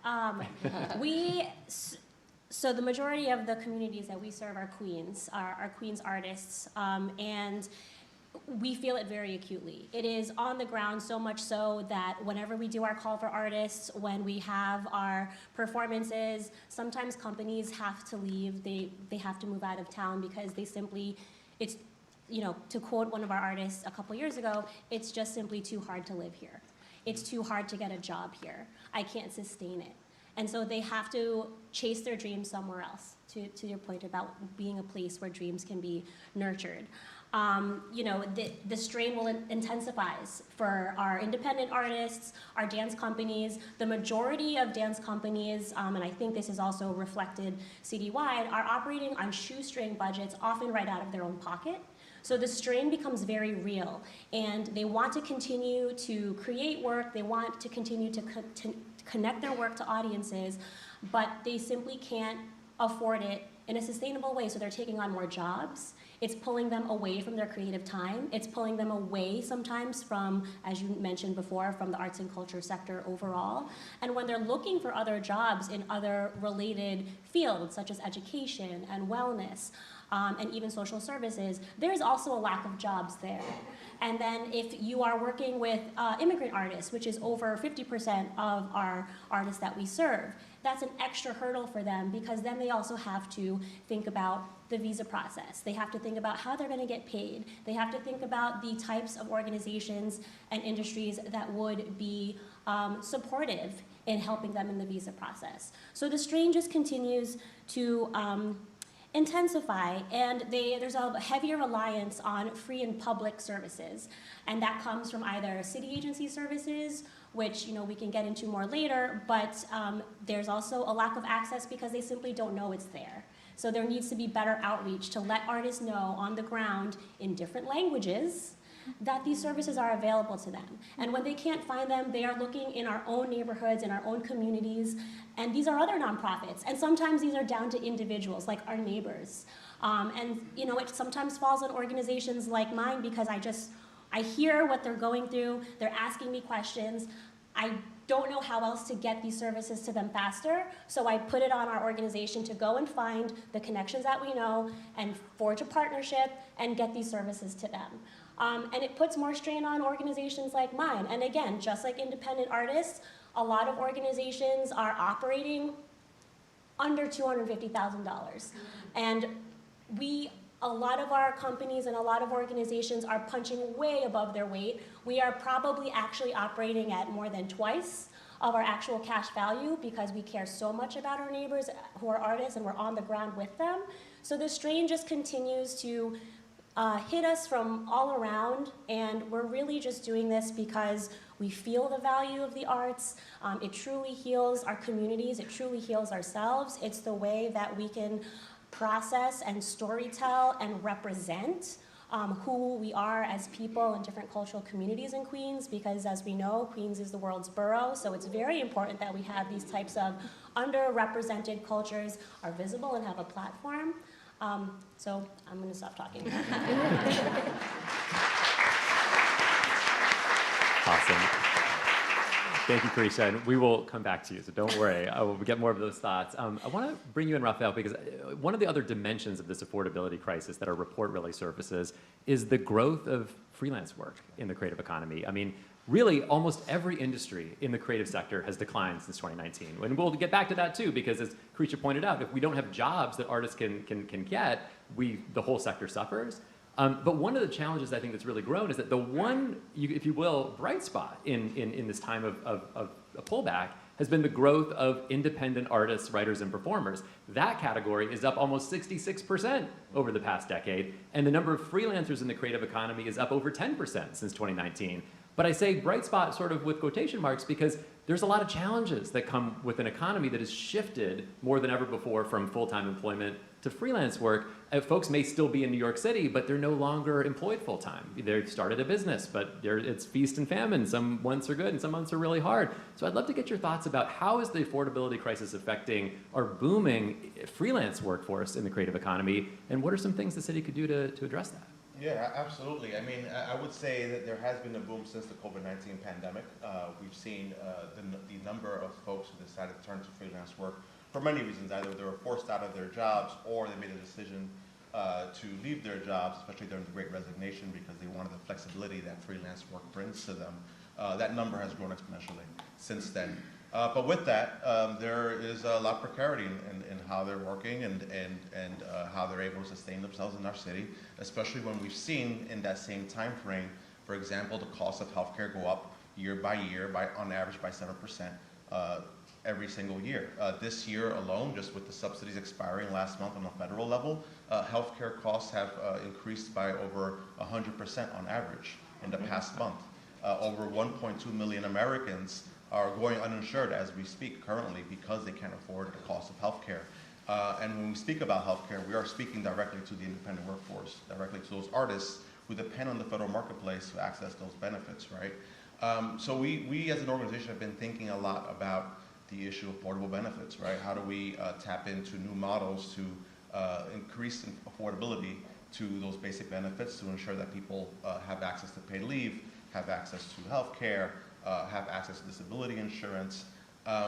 so the majority of the communities that we serve are Queens artists, and we feel it very acutely. It is on the ground, so much so that whenever we do our call for artists, when we have our performances, sometimes companies have to leave. They have to move out of town because they simply, it's, to quote one of our artists a couple years ago, it's just simply too hard to live here. It's too hard to get a job here. I can't sustain it. And so they have to chase their dreams somewhere else, to your point about being a place where dreams can be nurtured. The strain will intensifies for our independent artists, our dance companies. The majority of dance companies, and I think this is also reflected citywide, are operating on shoestring budgets, often right out of their own pocket. So the strain becomes very real, and they want to continue to create work, they want to continue to connect their work to audiences, but they simply can't afford it in a sustainable way, so they're taking on more jobs. It's pulling them away from their creative time. It's pulling them away sometimes from, as you mentioned before, from the arts and culture sector overall. And when they're looking for other jobs in other related fields, such as education and wellness, and even social services, there's also a lack of jobs there. And then if you are working with immigrant artists, which is over 50% of our artists that we serve, that's an extra hurdle for them, because then they also have to think about the visa process. They have to think about how they're going to get paid. They have to think about the types of organizations and industries that would be supportive in helping them in the visa process. So the strain just continues to intensify, and there's a heavier reliance on free and public services, and that comes from either city agency services, which we can get into more later, but there's also a lack of access because they simply don't know it's there. So there needs to be better outreach to let artists know on the ground in different languages that these services are available to them. And when they can't find them, they are looking in our own neighborhoods, in our own communities, and these are other nonprofits. And sometimes these are down to individuals, like our neighbors. And you know, it sometimes falls on organizations like mine because I hear what they're going through, they're asking me questions, I don't know how else to get these services to them faster, so I put it on our organization to go and find the connections that we know and forge a partnership and get these services to them. And it puts more strain on organizations like mine. And again, just like independent artists, a lot of organizations are operating under $250,000. And a lot of our companies and a lot of organizations are punching way above their weight. We are probably actually operating at more than twice of our actual cash value because we care so much about our neighbors who are artists and we're on the ground with them. So the strain just continues to hit us from all around, and we're really just doing this because we feel the value of the arts. It truly heals our communities, it truly heals ourselves. It's the way that we can process and storytell and represent who we are as people in different cultural communities in Queens, because as we know, Queens is the world's borough, so it's very important that we have these types of underrepresented cultures are visible and have a platform. So I'm gonna stop talking. Awesome. Thank you, Carisha, and we will come back to you, so don't worry. I will get more of those thoughts. I want to bring you in, Raphael, because one of the other dimensions of this affordability crisis that our report really surfaces is the growth of freelance work in the creative economy. I mean, really, almost every industry in the creative sector has declined since 2019. And we'll get back to that too, because as Carisha pointed out, if we don't have jobs that artists can get, the whole sector suffers. But one of the challenges I think that's really grown is that the one, if you will, bright spot in this time of a pullback has been the growth of independent artists, writers, and performers. That category is up almost 66% over the past decade, and the number of freelancers in the creative economy is up over 10% since 2019. But I say bright spot sort of with quotation marks because there's a lot of challenges that come with an economy that has shifted more than ever before from full-time employment to freelance work. Folks may still be in New York City, but they're no longer employed full-time. They've started a business, but it's feast and famine. Some months are good and some months are really hard. So I'd love to get your thoughts about how is the affordability crisis affecting our booming freelance workforce in the creative economy, and what are some things the city could do to address that? Yeah, absolutely. I mean, I would say that there has been a boom since the COVID-19 pandemic. We've seen the number of folks who decided to turn to freelance work for many reasons. Either they were forced out of their jobs or they made a decision to leave their jobs, especially during the Great Resignation, because they wanted the flexibility that freelance work brings to them. That number has grown exponentially since then. But with that, there is a lot of precarity in how they're working and how they're able to sustain themselves in our city, especially when we've seen in that same time frame, for example, the cost of healthcare go up year by year on average by 7% every single year. This year alone, just with the subsidies expiring last month on a federal level, healthcare costs have increased by over 100% on average in the past month. Over 1.2 million Americans are going uninsured as we speak currently because they can't afford the cost of healthcare. And when we speak about healthcare, we are speaking directly to the independent workforce, directly to those artists who depend on the federal marketplace to access those benefits, right? So we as an organization have been thinking a lot about the issue of affordable benefits, right? How do we tap into new models to increase affordability to those basic benefits to ensure that people have access to paid leave, have access to healthcare, have access to disability insurance.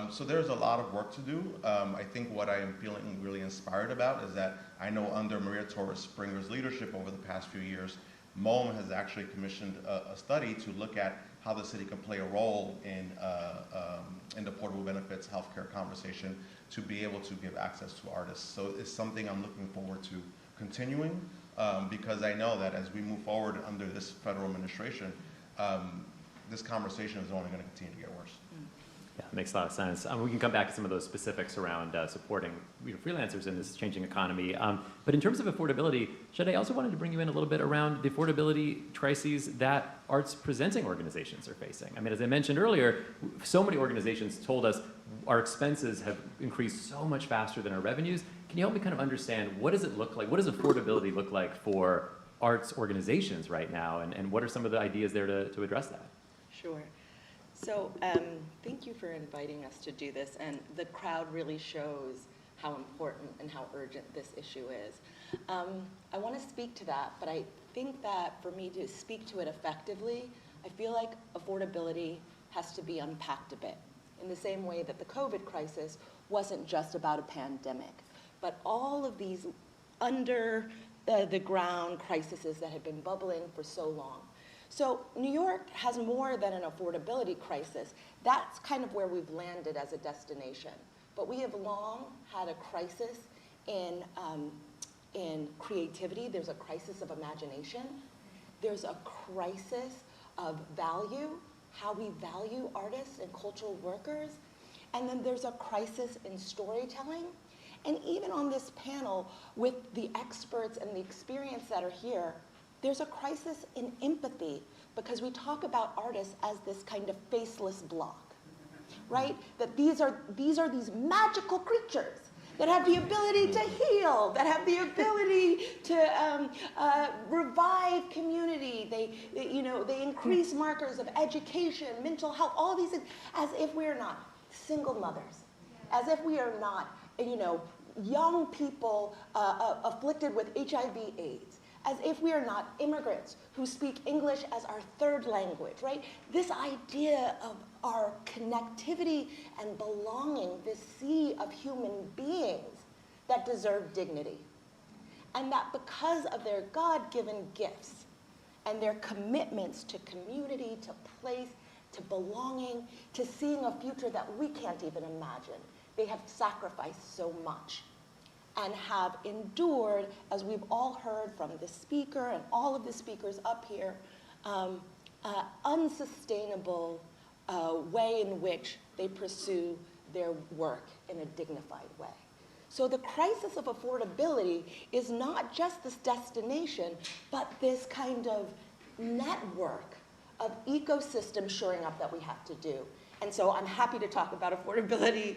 So there's a lot of work to do. I think what I am feeling really inspired about is that I know under Maria Torres Springer's leadership over the past few years, MOM has actually commissioned a study to look at how the city can play a role in the portable benefits healthcare conversation to be able to give access to artists. So it's something I'm looking forward to continuing because I know that as we move forward under this federal administration, this conversation is only going to continue to get worse. Yeah, it makes a lot of sense. We can come back to some of those specifics around supporting freelancers in this changing economy. But in terms of affordability, Shade, I also wanted to bring you in a little bit around the affordability crises that arts presenting organizations are facing. I mean, as I mentioned earlier, so many organizations told us our expenses have increased so much faster than our revenues. Can you help me kind of understand, what does it look like, what does affordability look like for arts organizations right now, and what are some of the ideas there to address that? Sure. So thank you for inviting us to do this, and the crowd really shows how important and how urgent this issue is. I want to speak to that, but I think that for me to speak to it effectively, I feel like affordability has to be unpacked a bit, in the same way that the COVID crisis wasn't just about a pandemic, but all of these under the ground crises that have been bubbling for so long. So New York has more than an affordability crisis. That's kind of where we've landed as a destination. But we have long had a crisis in creativity. There's a crisis of imagination. There's a crisis of value, how we value artists and cultural workers. And then there's a crisis in storytelling. And even on this panel, with the experts and the experience that are here, there's a crisis in empathy, because we talk about artists as this kind of faceless block, right? That these are these magical creatures that have the ability to heal, that have the ability to revive community. They increase markers of education, mental health, all these things, as if we are not single mothers, as if we are not, young people afflicted with HIV/AIDS, as if we are not immigrants who speak English as our third language, right? This idea of our connectivity and belonging, this sea of human beings that deserve dignity. And that because of their God-given gifts and their commitments to community, to place, to belonging, to seeing a future that we can't even imagine, they have sacrificed so much and have endured, as we've all heard from the speaker and all of the speakers up here, unsustainable way in which they pursue their work in a dignified way. So the crisis of affordability is not just this destination, but this kind of network of ecosystem shoring up that we have to do. And so I'm happy to talk about affordability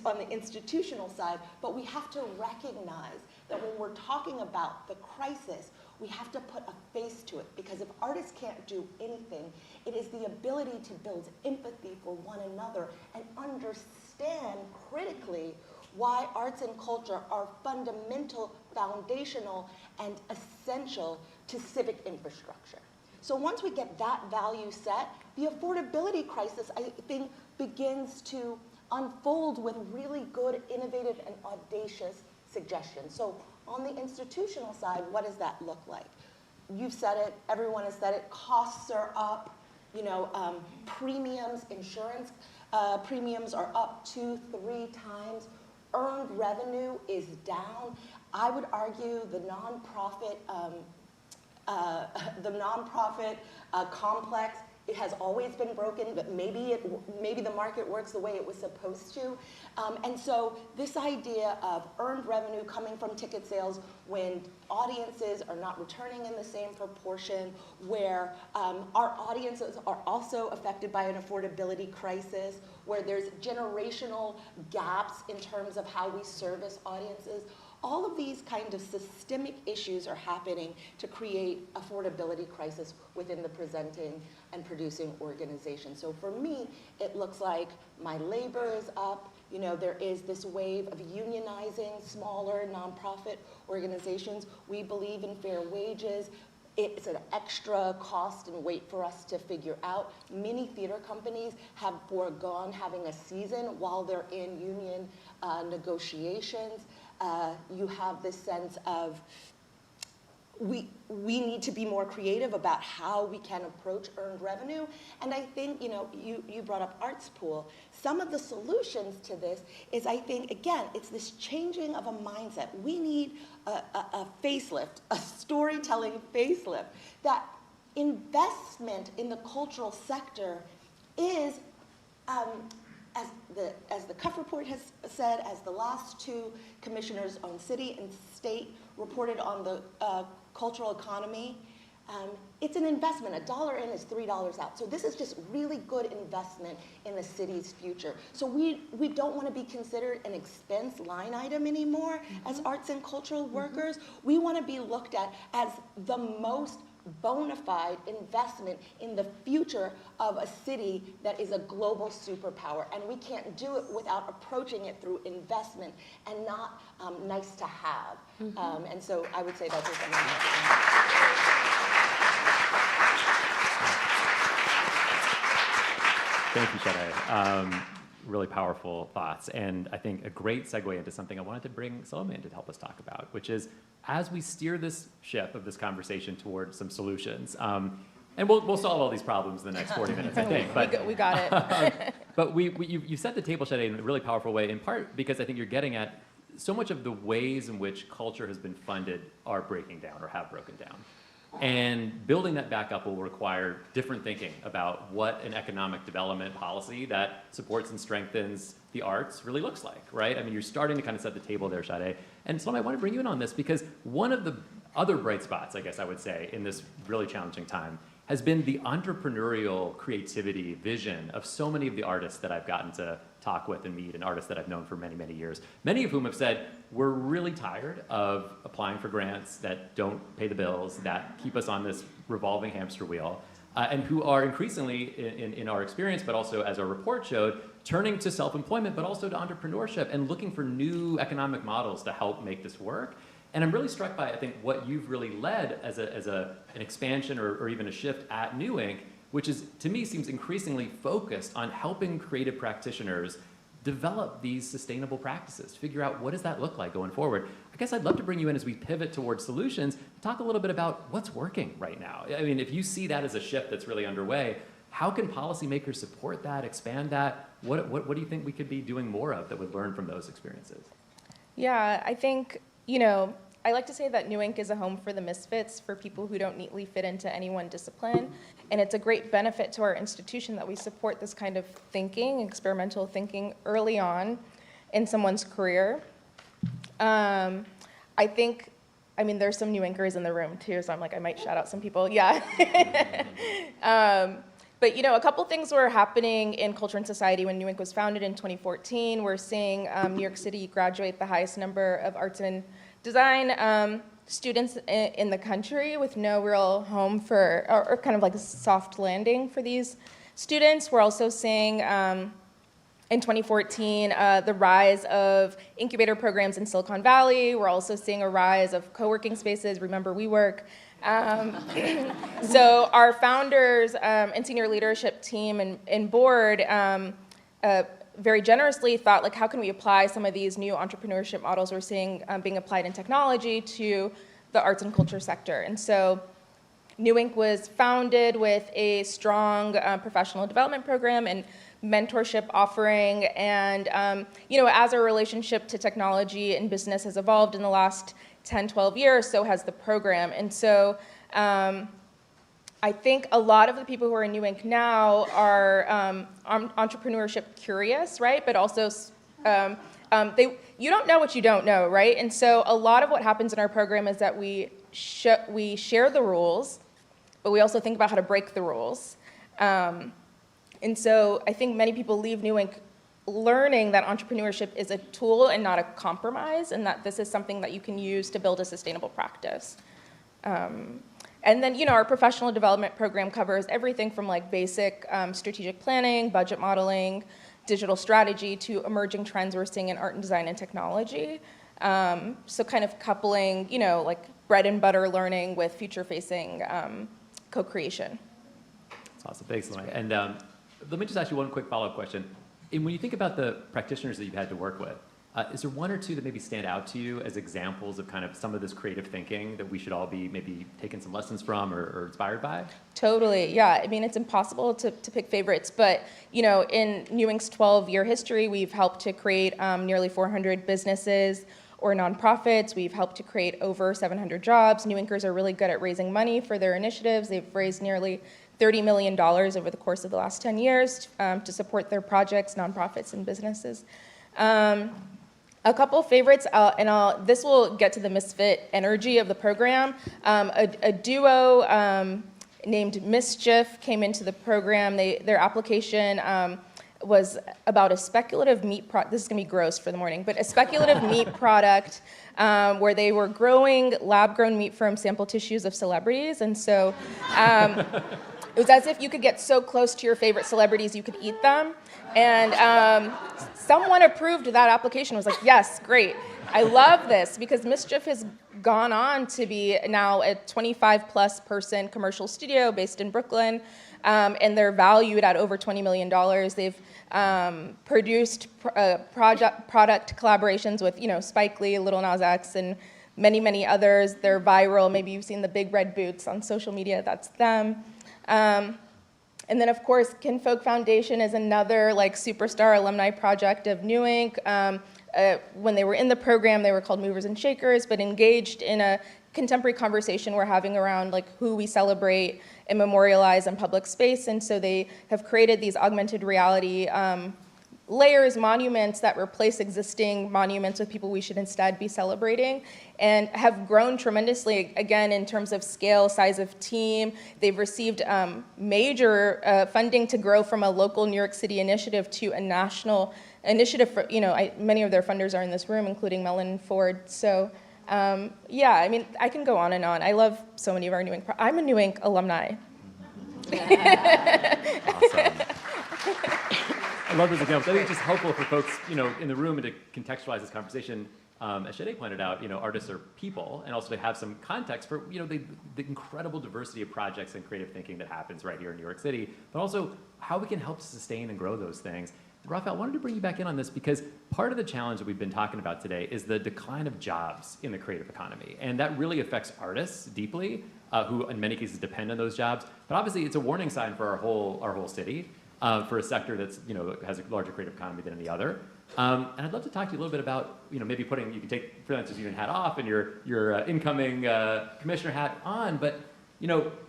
on the institutional side, but we have to recognize that when we're talking about the crisis, we have to put a face to it, because if artists can't do anything, it is the ability to build empathy for one another and understand critically why arts and culture are fundamental, foundational, and essential to civic infrastructure. So once we get that value set, the affordability crisis, I think, begins to unfold with really good, innovative, and audacious suggestions. So on the institutional side, what does that look like? You've said it, everyone has said it, costs are up, premiums, insurance premiums are up 2-3 times, earned revenue is down. I would argue the nonprofit complex, it has always been broken, but maybe the market works the way it was supposed to. And so this idea of earned revenue coming from ticket sales when audiences are not returning in the same proportion, where our audiences are also affected by an affordability crisis, where there's generational gaps in terms of how we service audiences. All of these kind of systemic issues are happening to create affordability crisis within the presenting and producing organization. So for me, it looks like my labor is up. There is this wave of unionizing smaller nonprofit organizations. We believe in fair wages. It's an extra cost and weight for us to figure out. Many theater companies have foregone having a season while they're in union negotiations. You have this sense of we need to be more creative about how we can approach earned revenue. And I think, you brought up Arts Pool. Some of the solutions to this is, I think, again, it's this changing of a mindset. We need a facelift, a storytelling facelift, that investment in the cultural sector is, as the Cuff report has said, as the last two commissioners on city and state reported on the cultural economy, it's an investment. $1 in is $3 out. So this is just really good investment in the city's future. So we don't want to be considered an expense line item anymore as arts and cultural workers. We want to be looked at as the most bona fide investment in the future of a city that is a global superpower. And we can't do it without approaching it through investment and not nice to have. And so I would say that's just Thank you, Shuttered. Really powerful thoughts, and I think a great segue into something I wanted to bring Salome in to help us talk about, which is as we steer this ship of this conversation towards some solutions, and we'll solve all these problems in the next 40 minutes, I think. But we got it. but you set the table, Shuttered, in a really powerful way, in part because I think you're getting at so much of the ways in which culture has been funded are breaking down or have broken down. And building that back up will require different thinking about what an economic development policy that supports and strengthens the arts really looks like, right? I mean, you're starting to kind of set the table there, Shade. And Salome, I want to bring you in on this because one of the other bright spots, I guess I would say, in this really challenging time has been the entrepreneurial creativity, vision of so many of the artists that I've gotten to talk with and meet, and artists that I've known for many, many years, many of whom have said, we're really tired of applying for grants that don't pay the bills, that keep us on this revolving hamster wheel, and who are increasingly, in our experience, but also as our report showed, turning to self-employment, but also to entrepreneurship and looking for new economic models to help make this work. And I'm really struck by, I think, what you've really led as an expansion or even a shift at New Inc., which is, to me, seems increasingly focused on helping creative practitioners develop these sustainable practices, figure out what does that look like going forward. I guess I'd love to bring you in as we pivot towards solutions, talk a little bit about what's working right now. I mean, if you see that as a shift that's really underway, how can policymakers support that, expand that? What do you think we could be doing more of that would learn from those experiences? Yeah, I think, I like to say that New Inc. is a home for the misfits, for people who don't neatly fit into any one discipline. And it's a great benefit to our institution that we support this kind of thinking, experimental thinking, early on in someone's career. I think, there's some New Inkers in the room too, so I'm like, I might shout out some people. Yeah. But a couple things were happening in culture and society when New Inc. was founded in 2014. We're seeing New York City graduate the highest number of arts and design students in the country with no real home for, or kind of like a soft landing for these students. We're also seeing in 2014 the rise of incubator programs in Silicon Valley. We're also seeing a rise of co-working spaces. Remember WeWork. So our founders and senior leadership team and board very generously thought, like, how can we apply some of these new entrepreneurship models we're seeing being applied in technology to the arts and culture sector? And so New Inc. was founded with a strong professional development program and mentorship offering. And, as our relationship to technology and business has evolved in the last 10, 12 years, so has the program. And so I think a lot of the people who are in New Inc. now are entrepreneurship curious, right? But also, you don't know what you don't know, right? And so a lot of what happens in our program is that we share the rules, but we also think about how to break the rules. And so I think many people leave New Inc. learning that entrepreneurship is a tool and not a compromise, and that this is something that you can use to build a sustainable practice. And then, our professional development program covers everything from like basic strategic planning, budget modeling, digital strategy, to emerging trends we're seeing in art and design and technology. So kind of coupling, like bread and butter learning with future-facing co-creation. That's awesome. Thanks, Salome. And let me just ask you one quick follow-up question. And when you think about the practitioners that you've had to work with, is there one or two that maybe stand out to you as examples of kind of some of this creative thinking that we should all be maybe taking some lessons from or inspired by? Totally, yeah. It's impossible to pick favorites, but in New Inc.'s 12-year history, we've helped to create nearly 400 businesses or nonprofits. We've helped to create over 700 jobs. New Inkers are really good at raising money for their initiatives. They've raised nearly $30 million over the course of the last 10 years to support their projects, nonprofits, and businesses. A couple favorites, this will get to the misfit energy of the program. A duo named Mischief came into the program. Their application was about a speculative meat product. This is going to be gross for the morning, but a speculative meat product where they were growing lab-grown meat from sample tissues of celebrities. And so it was as if you could get so close to your favorite celebrities you could eat them. And someone approved that application, was like, yes, great. I love this, because Mischief has gone on to be now a 25-plus person commercial studio based in Brooklyn, and they're valued at over $20 million. They've produced product collaborations with, Spike Lee, Lil Nas X, and many, many others. They're viral. Maybe you've seen the big red boots on social media. That's them. And then, of course, Kinfolk Foundation is another superstar alumni project of New Inc. When they were in the program, they were called Movers and Shakers, but engaged in a contemporary conversation we're having around who we celebrate and memorialize in public space. And so they have created these augmented reality layers, monuments that replace existing monuments with people we should instead be celebrating, and have grown tremendously, again, in terms of scale, size of team. They've received major funding to grow from a local New York City initiative to a national initiative. For, many of their funders are in this room, including Mellon Ford. So, I can go on and on. I love so many of our New Inc. I'm a New Inc. alumni. Awesome. I love those examples. I think it's just helpful for folks, in the room, and to contextualize this conversation. As Shade pointed out, artists are people, and also to have some context for, the incredible diversity of projects and creative thinking that happens right here in New York City, but also how we can help sustain and grow those things. Raphael, I wanted to bring you back in on this because part of the challenge that we've been talking about today is the decline of jobs in the creative economy, and that really affects artists deeply, who in many cases depend on those jobs. But obviously, it's a warning sign for our whole city. For a sector that's has a larger creative economy than any other, and I'd love to talk to you a little bit about maybe you can take freelancers union hat off and your incoming commissioner hat on, but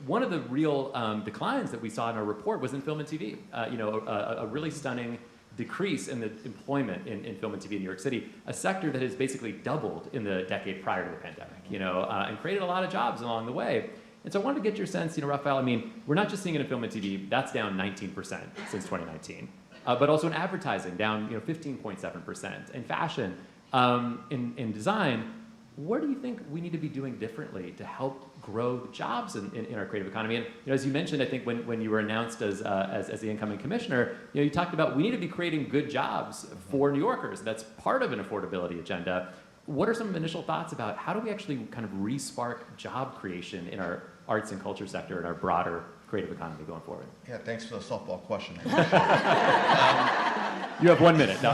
one of the real declines that we saw in our report was in film and TV. A really stunning decrease in the employment in film and TV in New York City, a sector that has basically doubled in the decade prior to the pandemic, and created a lot of jobs along the way. And so I wanted to get your sense, Raphael, we're not just seeing it in film and TV, that's down 19% since 2019, but also in advertising, down 15.7%, in fashion, in design. What do you think we need to be doing differently to help grow the jobs in our creative economy? And as you mentioned, I think when you were announced as the incoming commissioner, you talked about we need to be creating good jobs for New Yorkers. That's part of an affordability agenda. What are some initial thoughts about how do we actually kind of re-spark job creation in our arts and culture sector and our broader creative economy going forward? Yeah, thanks for the softball question. You have 1 minute. No.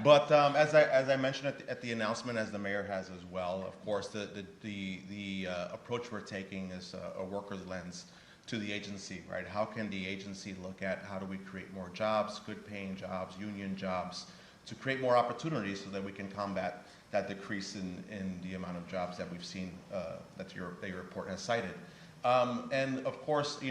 But as I mentioned at the announcement, as the mayor has as well, of course, the approach we're taking is a worker's lens to the agency, right? How can the agency look at how do we create more jobs, good paying jobs, union jobs, to create more opportunities so that we can combat that decrease in the amount of jobs that we've seen that your report has cited. And of course, we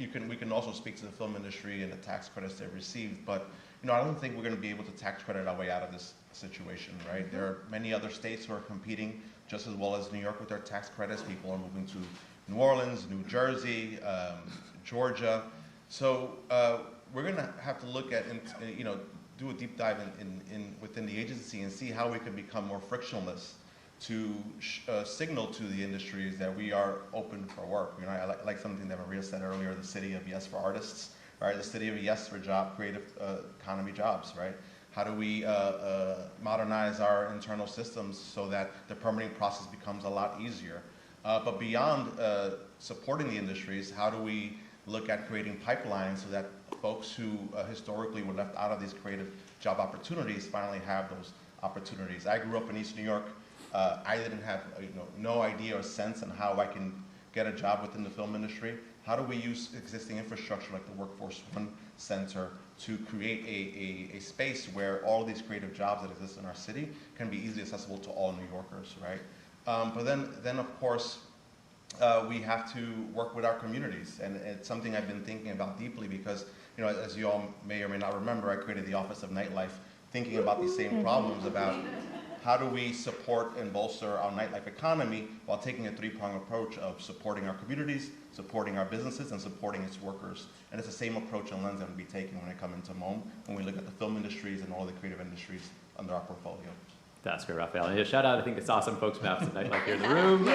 can also speak to the film industry and the tax credits they've received, but I don't think we're going to be able to tax credit our way out of this situation, right? There are many other states who are competing just as well as New York with their tax credits. People are moving to New Orleans, New Jersey, Georgia. So we're going to have to look at, do a deep dive within the agency and see how we can become more frictionless to signal to the industries that we are open for work. I like something that Maria said earlier, the city of yes for artists, right? The city of yes for creative economy jobs, right? How do we modernize our internal systems so that the permitting process becomes a lot easier? But beyond supporting the industries, how do we look at creating pipelines so that folks who historically were left out of these creative job opportunities finally have those opportunities? I grew up in East New York. I didn't have no idea or sense on how I can get a job within the film industry. How do we use existing infrastructure like the Workforce One Center to create a space where all of these creative jobs that exist in our city can be easily accessible to all New Yorkers, right? But then of course, we have to work with our communities, and it's something I've been thinking about deeply because, as you all may or may not remember, I created the Office of Nightlife thinking about these same problems about how do we support and bolster our nightlife economy while taking a three-pronged approach of supporting our communities, supporting our businesses, and supporting its workers. And it's the same approach and lens that we'll be taking when I come into MOM, when we look at the film industries and all the creative industries under our portfolio. That's great, Raphael. And shout out, I think, it's awesome folks from Absent Nightlife here in the room.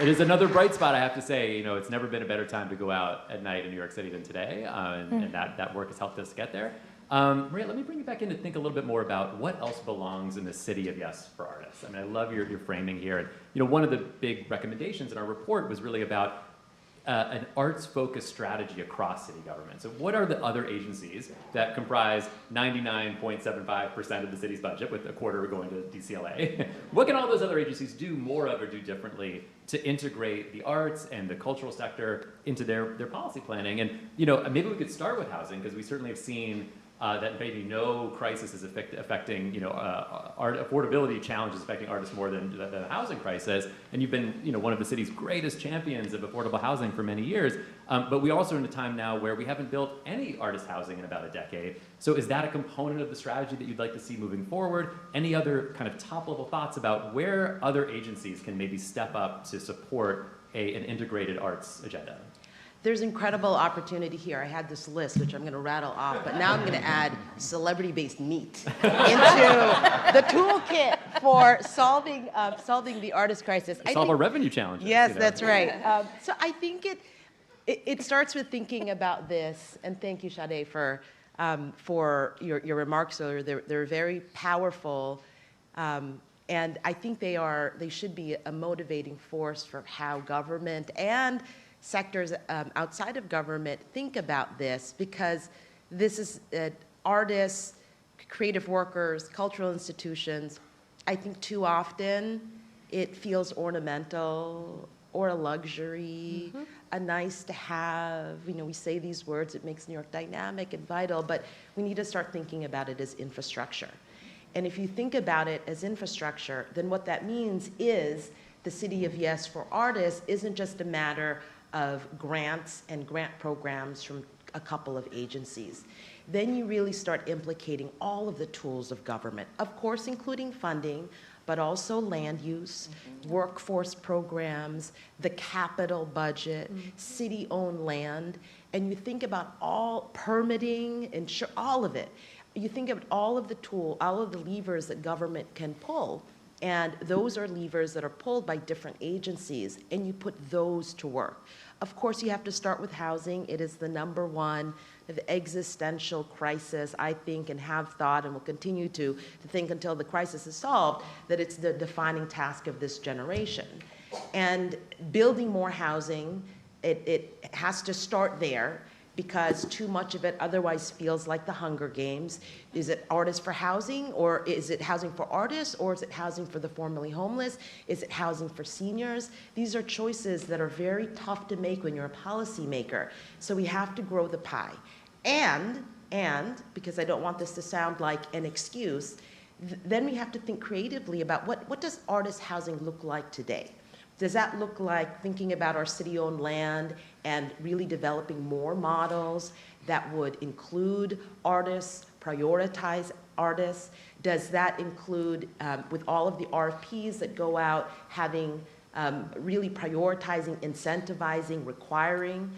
It is another bright spot, I have to say. It's never been a better time to go out at night in New York City than today, and that work has helped us get there. Maria, let me bring you back in to think a little bit more about what else belongs in the city of yes for artists. I mean, I love your framing here. And, one of the big recommendations in our report was really about an arts-focused strategy across city government. So what are the other agencies that comprise 99.75% of the city's budget, with a quarter going to DCLA? What can all those other agencies do more of or do differently to integrate the arts and the cultural sector into their policy planning? And maybe we could start with housing, because we certainly have seen that maybe no crisis is affecting, art affordability challenges affecting artists more than the housing crisis. And you've been, one of the city's greatest champions of affordable housing for many years. But we also are in a time now where we haven't built any artist housing in about a decade. So is that a component of the strategy that you'd like to see moving forward? Any other kind of top-level thoughts about where other agencies can maybe step up to support an integrated arts agenda? There's incredible opportunity here. I had this list, which I'm going to rattle off, but now I'm going to add celebrity-based meat into the toolkit for solving the artist crisis. Solve our revenue challenges. Yes, that's right. So I think it starts with thinking about this, and thank you, Sade, for your remarks earlier. They're very powerful, and I think they should be a motivating force for how government and sectors outside of government think about this, because this is artists, creative workers, cultural institutions. I think too often it feels ornamental or a luxury, a nice to have. We say these words, it makes New York dynamic and vital, but we need to start thinking about it as infrastructure. And if you think about it as infrastructure, then what that means is the City of Yes for Artists isn't just a matter of grants and grant programs from a couple of agencies. Then you really start implicating all of the tools of government, of course, including funding, but also land use, workforce programs, the capital budget, city-owned land, and you think about all permitting, all of it. You think of all of the levers that government can pull, and those are levers that are pulled by different agencies, and you put those to work. Of course, you have to start with housing. It is the number one existential crisis, I think, and have thought, and will continue to think until the crisis is solved, that it's the defining task of this generation. And building more housing, it has to start there, because too much of it otherwise feels like the Hunger Games. Is it artists for housing, or is it housing for artists, or is it housing for the formerly homeless? Is it housing for seniors? These are choices that are very tough to make when you're a policymaker. So we have to grow the pie. And because I don't want this to sound like an excuse, then we have to think creatively about what does artist housing look like today? Does that look like thinking about our city-owned land and really developing more models that would include artists, prioritize artists? Does that include, with all of the RFPs that go out, having really prioritizing, incentivizing, requiring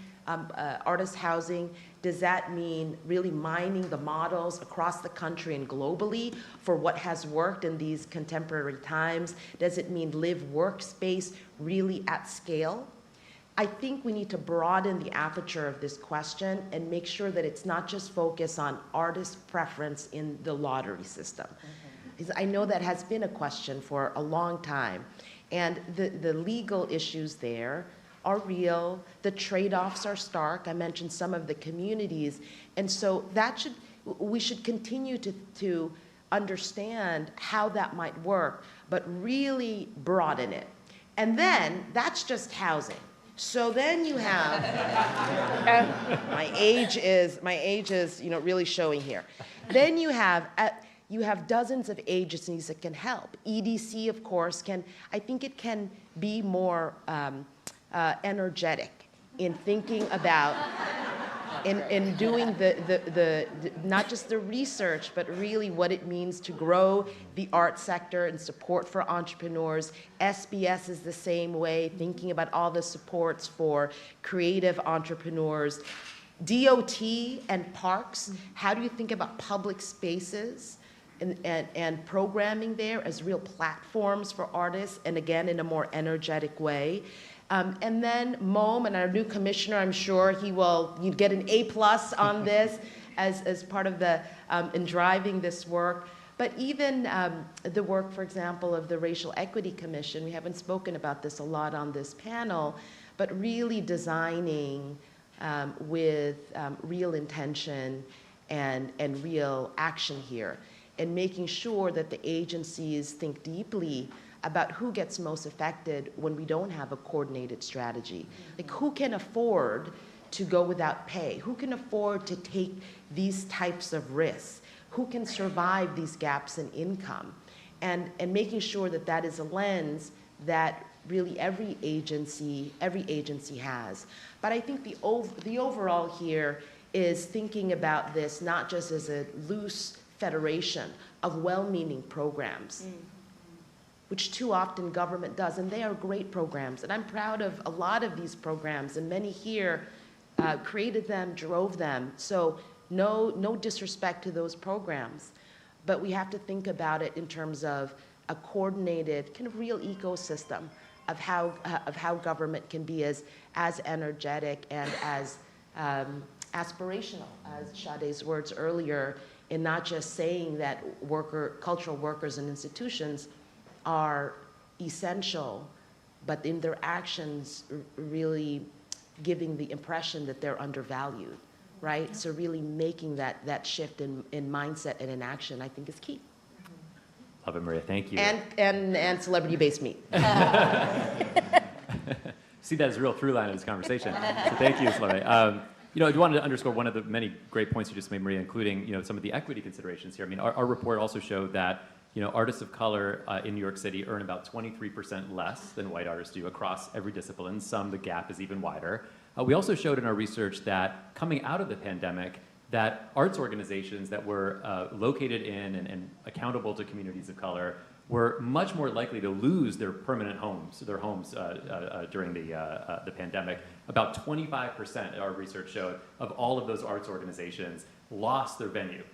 artist housing? Does that mean really mining the models across the country and globally for what has worked in these contemporary times? Does it mean live workspace really at scale? I think we need to broaden the aperture of this question and make sure that it's not just focused on artist preference in the lottery system. Because I know that has been a question for a long time. And the legal issues there are real. The trade-offs are stark. I mentioned some of the communities. And so we should continue to understand how that might work, but really broaden it. And then that's just housing. So then you have, my age is really showing here. Then you have dozens of agencies that can help. EDC, of course, I think it can be more energetic in thinking about in doing not just the research, but really what it means to grow the art sector and support for entrepreneurs. SBS is the same way, thinking about all the supports for creative entrepreneurs. DOT and parks, how do you think about public spaces and programming there as real platforms for artists, and again, in a more energetic way? And then MOM and our new commissioner, I'm sure you'd get an A+ on this as part of in driving this work. But even the work, for example, of the Racial Equity Commission, we haven't spoken about this a lot on this panel, but really designing with real intention and real action here, and making sure that the agencies think deeply about who gets most affected when we don't have a coordinated strategy. Like, who can afford to go without pay? Who can afford to take these types of risks? Who can survive these gaps in income? And making sure that that is a lens that really every agency has. But I think the overall here is thinking about this not just as a loose federation of well-meaning programs, which too often government does, and they are great programs. And I'm proud of a lot of these programs, and many here created them, drove them. So no disrespect to those programs, but we have to think about it in terms of a coordinated, kind of real ecosystem of how government can be as energetic and as aspirational, as Sade's words earlier, in not just saying that cultural workers and institutions are essential, but in their actions really giving the impression that they're undervalued, right? So really making that shift in mindset and in action, I think, is key. Love it, Maria. Thank you. And celebrity-based meat. See that as a real through line of this conversation. So thank you, Salome. I wanted to underscore one of the many great points you just made, Maria, including some of the equity considerations here. I mean, our report also showed that artists of color in New York City earn about 23% less than white artists do across every discipline. Some, the gap is even wider. We also showed in our research that coming out of the pandemic, that arts organizations that were located in and accountable to communities of color were much more likely to lose their permanent homes, during the pandemic. About 25%, our research showed, of all of those arts organizations lost their venue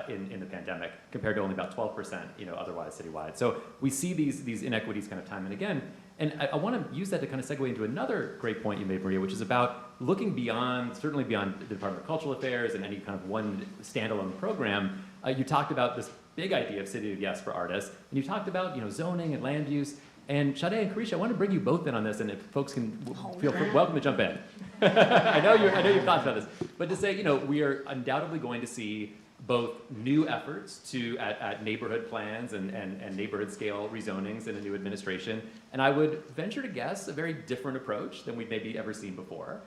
in the pandemic, compared to only about 12%, otherwise citywide. So we see these inequities kind of time and again. And I want to use that to kind of segue into another great point you made, Maria, which is about looking beyond, certainly beyond the Department of Cultural Affairs and any kind of one standalone program. You talked about this big idea of City of Yes for artists, and you talked about zoning and land use. And Sade and Carisha, I want to bring you both in on this, and if folks can feel welcome to jump in. I know you've thought about this, but to say we are undoubtedly going to see both new efforts at neighborhood plans and neighborhood scale rezonings in a new administration, and I would venture to guess a very different approach than we've maybe ever seen before,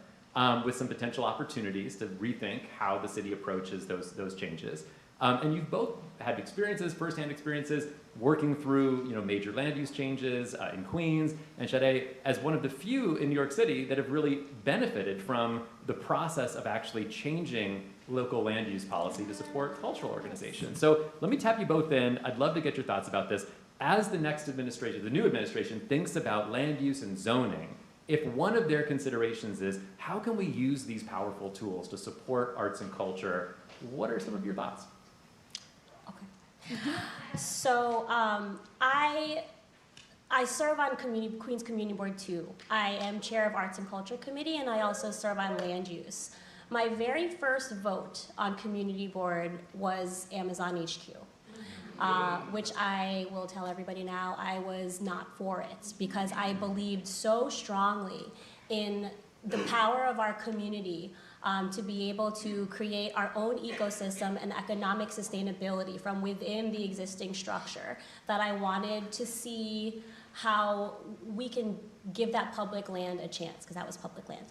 with some potential opportunities to rethink how the city approaches those changes. And you've both had firsthand experiences, working through major land use changes in Queens, and Sade, as one of the few in New York City that have really benefited from the process of actually changing local land use policy to support cultural organizations. So let me tap you both in. I'd love to get your thoughts about this. As the next administration, the new administration, thinks about land use and zoning, if one of their considerations is how can we use these powerful tools to support arts and culture, what are some of your thoughts? So I serve on Queens Community Board too. I am chair of Arts and Culture Committee, and I also serve on land use. My very first vote on Community Board was Amazon HQ, which I will tell everybody now I was not for it, because I believed so strongly in the power of our community to be able to create our own ecosystem and economic sustainability from within the existing structure, that I wanted to see how we can give that public land a chance, because that was public land.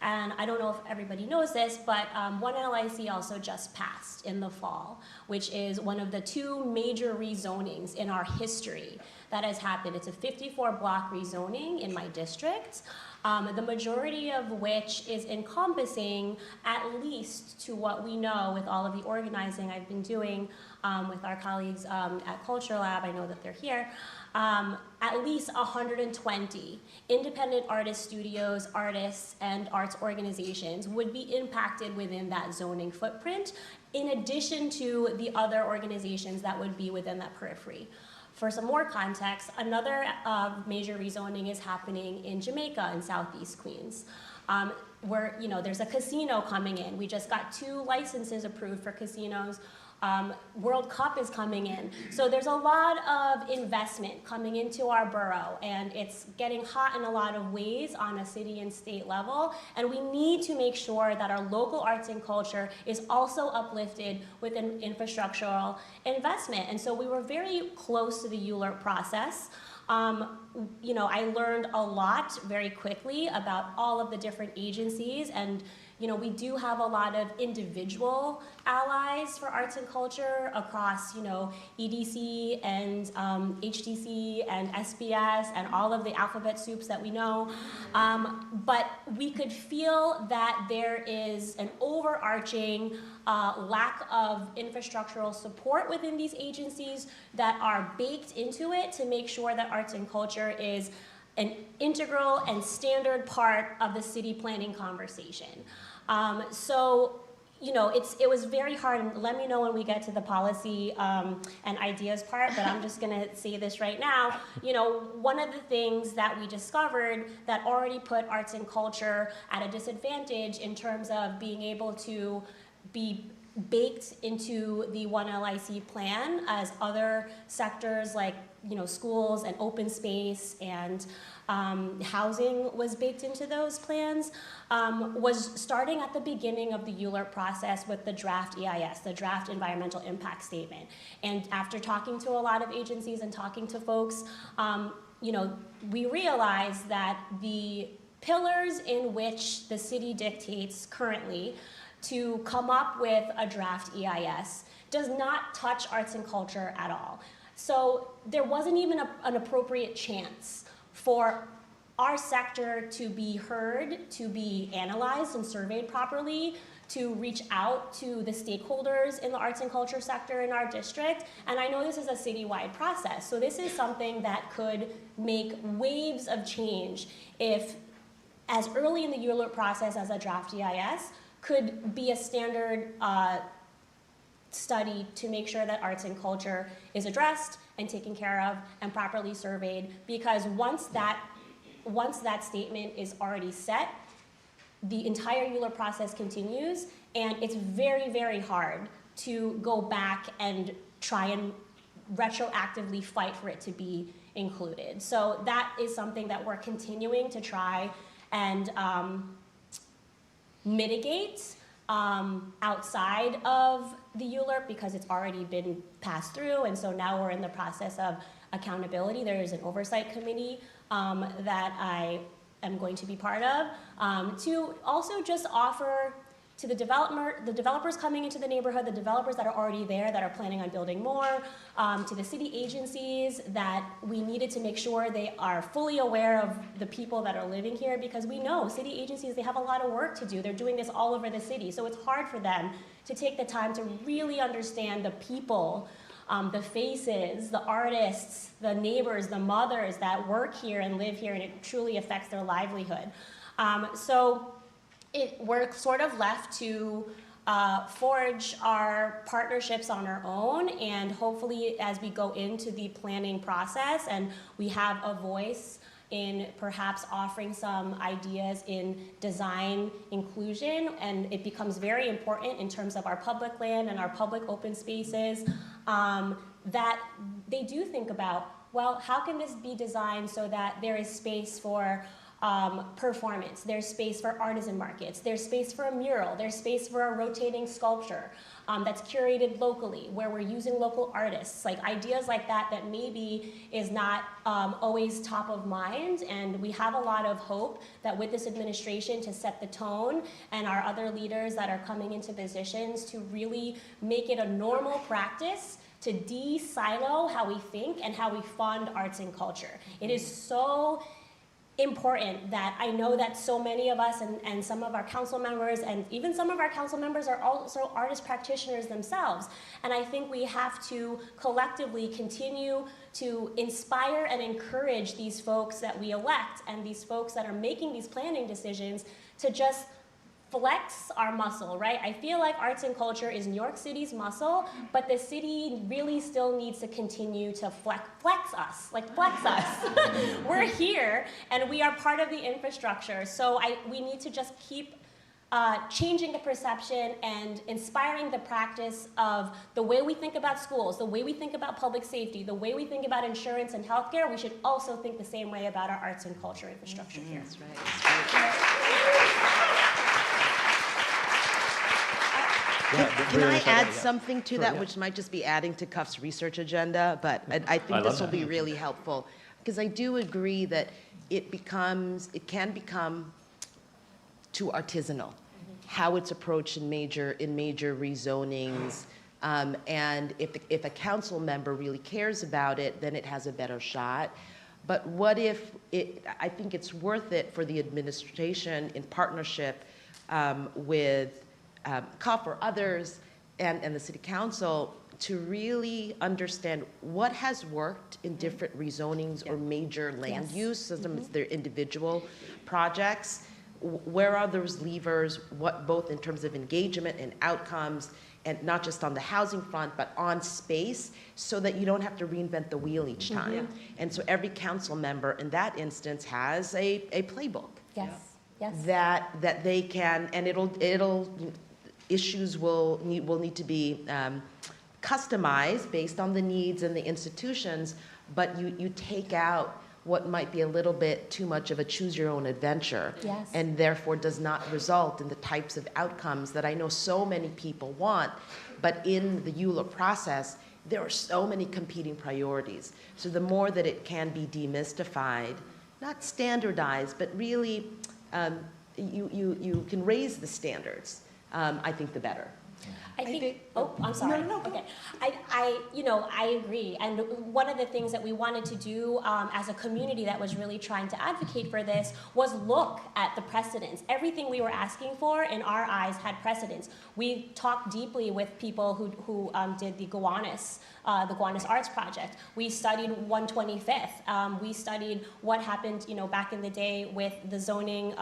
And I don't know if everybody knows this, but One NYC also just passed in the fall, which is one of the two major rezonings in our history that has happened. It's a 54-block rezoning in my district. the majority of which is encompassing, at least to what we know with all of the organizing I've been doing with our colleagues at Culture Lab, I know that they're here, at least 120 independent artist studios, artists, and arts organizations would be impacted within that zoning footprint, in addition to the other organizations that would be within that periphery. For some more context, another major rezoning is happening in Jamaica in Southeast Queens, where there's a casino coming in. We just got 2 licenses approved for casinos. World Cup is coming in. So there's a lot of investment coming into our borough, and it's getting hot in a lot of ways on a city and state level, and we need to make sure that our local arts and culture is also uplifted with an infrastructural investment. And so we were very close to the ULURP process. I learned a lot very quickly about all of the different agencies, and we do have a lot of individual allies for arts and culture across, EDC and HTC and SBS and all of the alphabet soups that we know. But we could feel that there is an overarching lack of infrastructural support within these agencies that are baked into it to make sure that arts and culture is an integral and standard part of the city planning conversation. It was very hard, and let me know when we get to the policy and ideas part, but I'm just gonna say this right now. One of the things that we discovered that already put arts and culture at a disadvantage in terms of being able to be baked into the 1LIC plan as other sectors like schools and open space and housing was baked into those plans, was starting at the beginning of the ULURP process with the draft EIS, the draft environmental impact statement. And after talking to a lot of agencies and talking to folks, we realized that the pillars in which the city dictates currently to come up with a draft EIS does not touch arts and culture at all. So there wasn't even an appropriate chance for our sector to be heard, to be analyzed and surveyed properly, to reach out to the stakeholders in the arts and culture sector in our district. And I know this is a citywide process, so this is something that could make waves of change if, as early in the ULURP process as a draft EIS, could be a standard study to make sure that arts and culture is addressed and taken care of and properly surveyed, because once that statement is already set, the entire ULURP process continues, and it's very, very hard to go back and try and retroactively fight for it to be included. So that is something that we're continuing to try and mitigate outside of the ULURP, because it's already been passed through, and so now we're in the process of accountability. There is an oversight committee that I am going to be part of, to also just offer to the developers coming into the neighborhood, the developers that are already there that are planning on building more, to the city agencies, that we needed to make sure they are fully aware of the people that are living here, because we know city agencies, they have a lot of work to do. They're doing this all over the city, so it's hard for them to take the time to really understand the people, the faces, the artists, the neighbors, the mothers that work here and live here, and it truly affects their livelihood. We're sort of left to forge our partnerships on our own, and hopefully as we go into the planning process and we have a voice in perhaps offering some ideas in design inclusion, and it becomes very important in terms of our public land and our public open spaces, that they do think about, well, how can this be designed so that there is space for performance, there's space for artisan markets, there's space for a mural, there's space for a rotating sculpture that's curated locally, where we're using local artists, like ideas like that that maybe is not always top of mind. And we have a lot of hope that with this administration to set the tone, and our other leaders that are coming into positions to really make it a normal practice to de-silo how we think and how we fund arts and culture. It is so important that I know that so many of us and some of our council members and even some of our council members are also artist practitioners themselves. And I think we have to collectively continue to inspire and encourage these folks that we elect and these folks that are making these planning decisions to just flex our muscle, right? I feel like arts and culture is New York City's muscle, but the city really still needs to continue to flex us. We're here, and we are part of the infrastructure, so we need to just keep changing the perception and inspiring the practice of the way we think about schools, the way we think about public safety, the way we think about insurance and healthcare. We should also think the same way about our arts and culture infrastructure here. That's right. That's right. Can I add something to that, which might just be adding to Cuff's research agenda, but I think this will be really helpful. Because I do agree that it can become too artisanal, how it's approached in major rezonings. And if a council member really cares about it, then it has a better shot. But what if I think it's worth it for the administration in partnership with Cuff or others and the city council to really understand what has worked in different rezonings or major land use systems, their individual projects. Where are those levers, what both in terms of engagement and outcomes, and not just on the housing front, but on space, so that you don't have to reinvent the wheel each time. And so every council member in that instance has a playbook. Yes. That they can, and issues will need to be customized based on the needs and the institutions, but you take out what might be a little bit too much of a choose your own adventure, and therefore does not result in the types of outcomes that I know so many people want. But in the ULA process, there are so many competing priorities. So the more that it can be demystified, not standardized, but really you can raise the standards, I think the better. I think oh, I'm sorry. No, okay. I agree. And one of the things that we wanted to do as a community that was really trying to advocate for this was look at the precedents. Everything we were asking for, in our eyes, had precedents. We talked deeply with people who did the Gowanus Arts Project. We studied 125th. We studied what happened, back in the day with the zoning.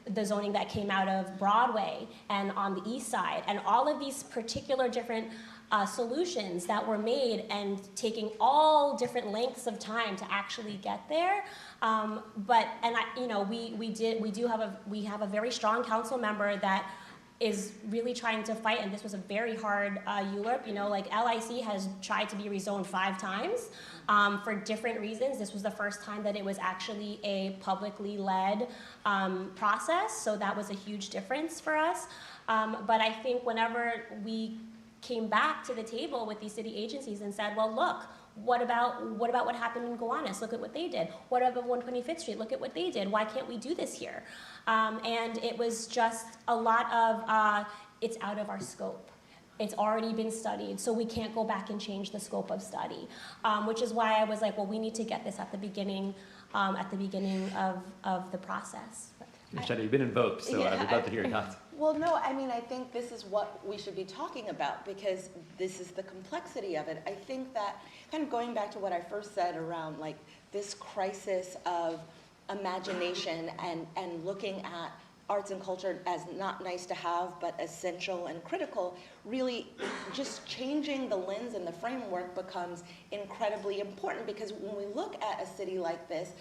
The zoning that came out of Broadway and on the east side, and all of these particular different solutions that were made and taking all different lengths of time to actually get there. We have a very strong council member that is really trying to fight, and this was a very hard ULURP. LIC has tried to be rezoned 5 times for different reasons. This was the first time that it was actually a publicly led process, so that was a huge difference for us. But I think whenever we came back to the table with these city agencies and said, well, look, what about what happened in Gowanus? Look at what they did. What about 125th Street? Look at what they did. Why can't we do this here? And it was just a lot of, it's out of our scope. It's already been studied, so we can't go back and change the scope of study, which is why I was like, well, we need to get this at the beginning of the process. Shuttered, you've been invoked, so I would love to hear your thoughts. Well, no, I think this is what we should be talking about, because this is the complexity of it. I think that, kind of going back to what I first said around this crisis of imagination and looking at arts and culture as not nice to have, but essential and critical, really just changing the lens and the framework becomes incredibly important, because when we look at a city like this,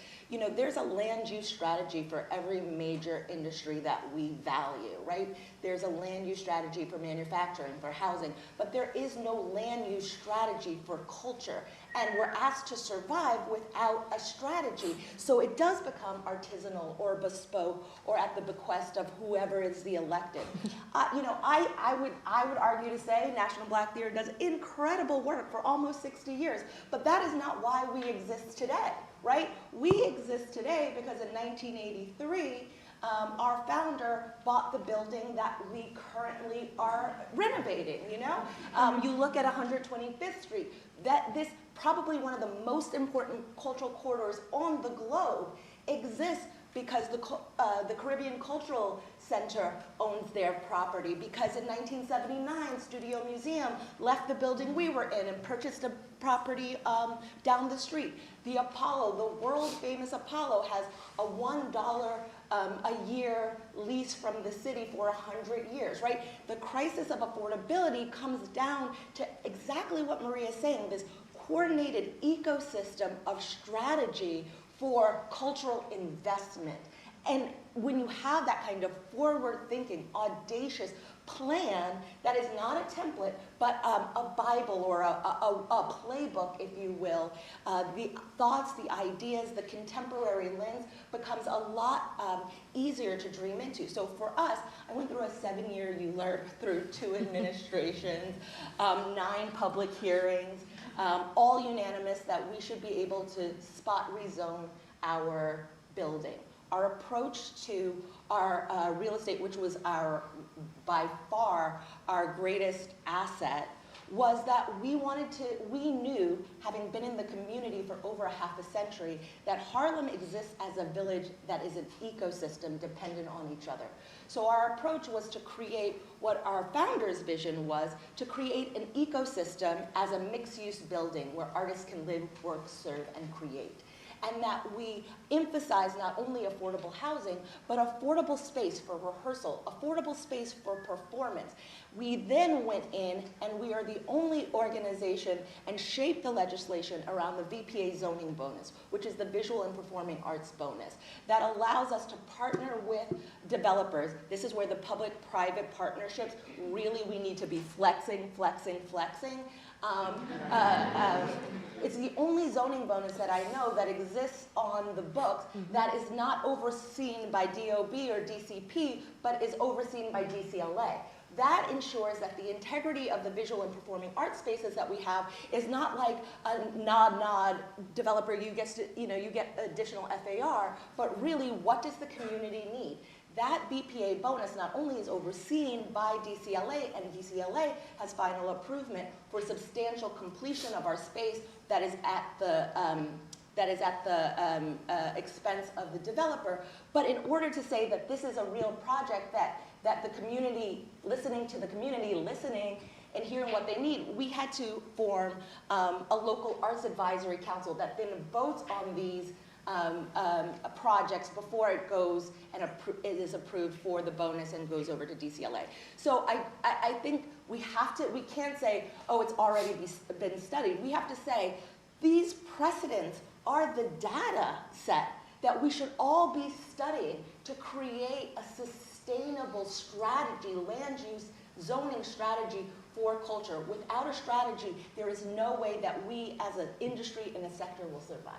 there's a land use strategy for every major industry that we value, right? There's a land use strategy for manufacturing, for housing, but there is no land use strategy for culture. And we're asked to survive without a strategy. So it does become artisanal or bespoke or at the bequest of whoever is the elected. I would argue to say National Black Theater does incredible work for almost 60 years, but that is not why we exist today, right? We exist today because in 1983, our founder bought the building that we currently are renovating, you know? You look at 125th Street, this probably one of the most important cultural corridors on the globe exists because the Caribbean Cultural Center owns their property, because in 1979, Studio Museum left the building we were in and purchased a property down the street. The Apollo, the world famous Apollo, has a $1 a year lease from the city for 100 years, right? The crisis of affordability comes down to exactly what Maria is saying, this coordinated ecosystem of strategy for cultural investment. And when you have that kind of forward-thinking, audacious plan that is not a template, but a Bible or a playbook, if you will, the thoughts, the ideas, the contemporary lens becomes a lot easier to dream into. So for us, I went through a 7-year ULERP through 2 administrations, 9 public hearings, all unanimous that we should be able to spot rezone our building. Our approach to our real estate, which was by far our greatest asset, was that we knew, having been in the community for over a half a century, that Harlem exists as a village that is an ecosystem dependent on each other. So our approach was to create what our founder's vision was, to create an ecosystem as a mixed-use building where artists can live, work, serve, and create. And that we emphasize not only affordable housing, but affordable space for rehearsal, affordable space for performance. We then went in, and we are the only organization and shaped the legislation around the VPA zoning bonus, which is the visual and performing arts bonus, that allows us to partner with developers. This is where the public-private partnerships, really we need to be flexing. It's the only zoning bonus that I know that exists on the books that is not overseen by DOB or DCP, but is overseen by DCLA. That ensures that the integrity of the visual and performing art spaces that we have is not like a nod developer, you get additional FAR, but really what does the community need? That BPA bonus not only is overseen by DCLA, and DCLA has final approval for substantial completion of our space that is at the expense of the developer, but in order to say that this is a real project that the community, listening and hearing what they need, we had to form a local arts advisory council that then votes on these projects before it goes and it is approved for the bonus and goes over to DCLA. So I think we can't say, oh, it's already been studied. We have to say, these precedents are the data set that we should all be studying to create a sustainable strategy, land use zoning strategy for culture. Without a strategy, there is no way that we as an industry and a sector will survive.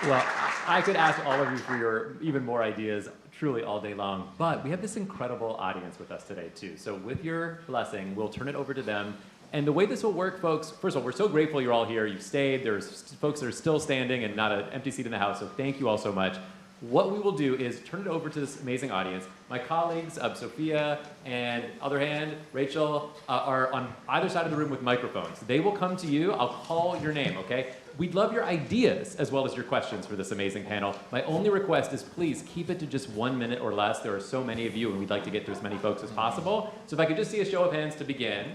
Well, I could ask all of you for your even more ideas truly all day long, but we have this incredible audience with us today too. So with your blessing, we'll turn it over to them. And the way this will work, folks, first of all, we're so grateful you're all here. You've stayed. There's folks that are still standing and not an empty seat in the house, so thank you all so much. What we will do is turn it over to this amazing audience. My colleagues, Sophia and other hand, Rachel, are on either side of the room with microphones. They will come to you. I'll call your name, okay? We'd love your ideas as well as your questions for this amazing panel. My only request is please keep it to just 1 minute or less. There are so many of you, and we'd like to get to as many folks as possible. So if I could just see a show of hands to begin.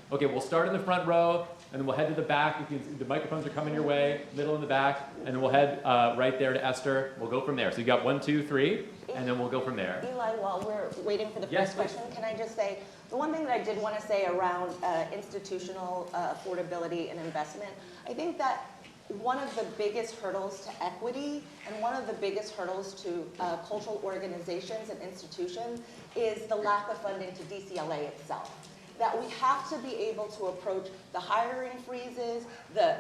Okay, we'll start in the front row, and then we'll head to the back. The microphones are coming your way, middle and the back, and then we'll head right there to Esther. We'll go from there. So you got 1, 2, 3, and then we'll go from there. Eli, while we're waiting for the first question, can I just say, the one thing that I did want to say around institutional affordability and investment, I think that one of the biggest hurdles to equity and one of the biggest hurdles to cultural organizations and institutions is the lack of funding to DCLA itself. That we have to be able to approach the hiring freezes, the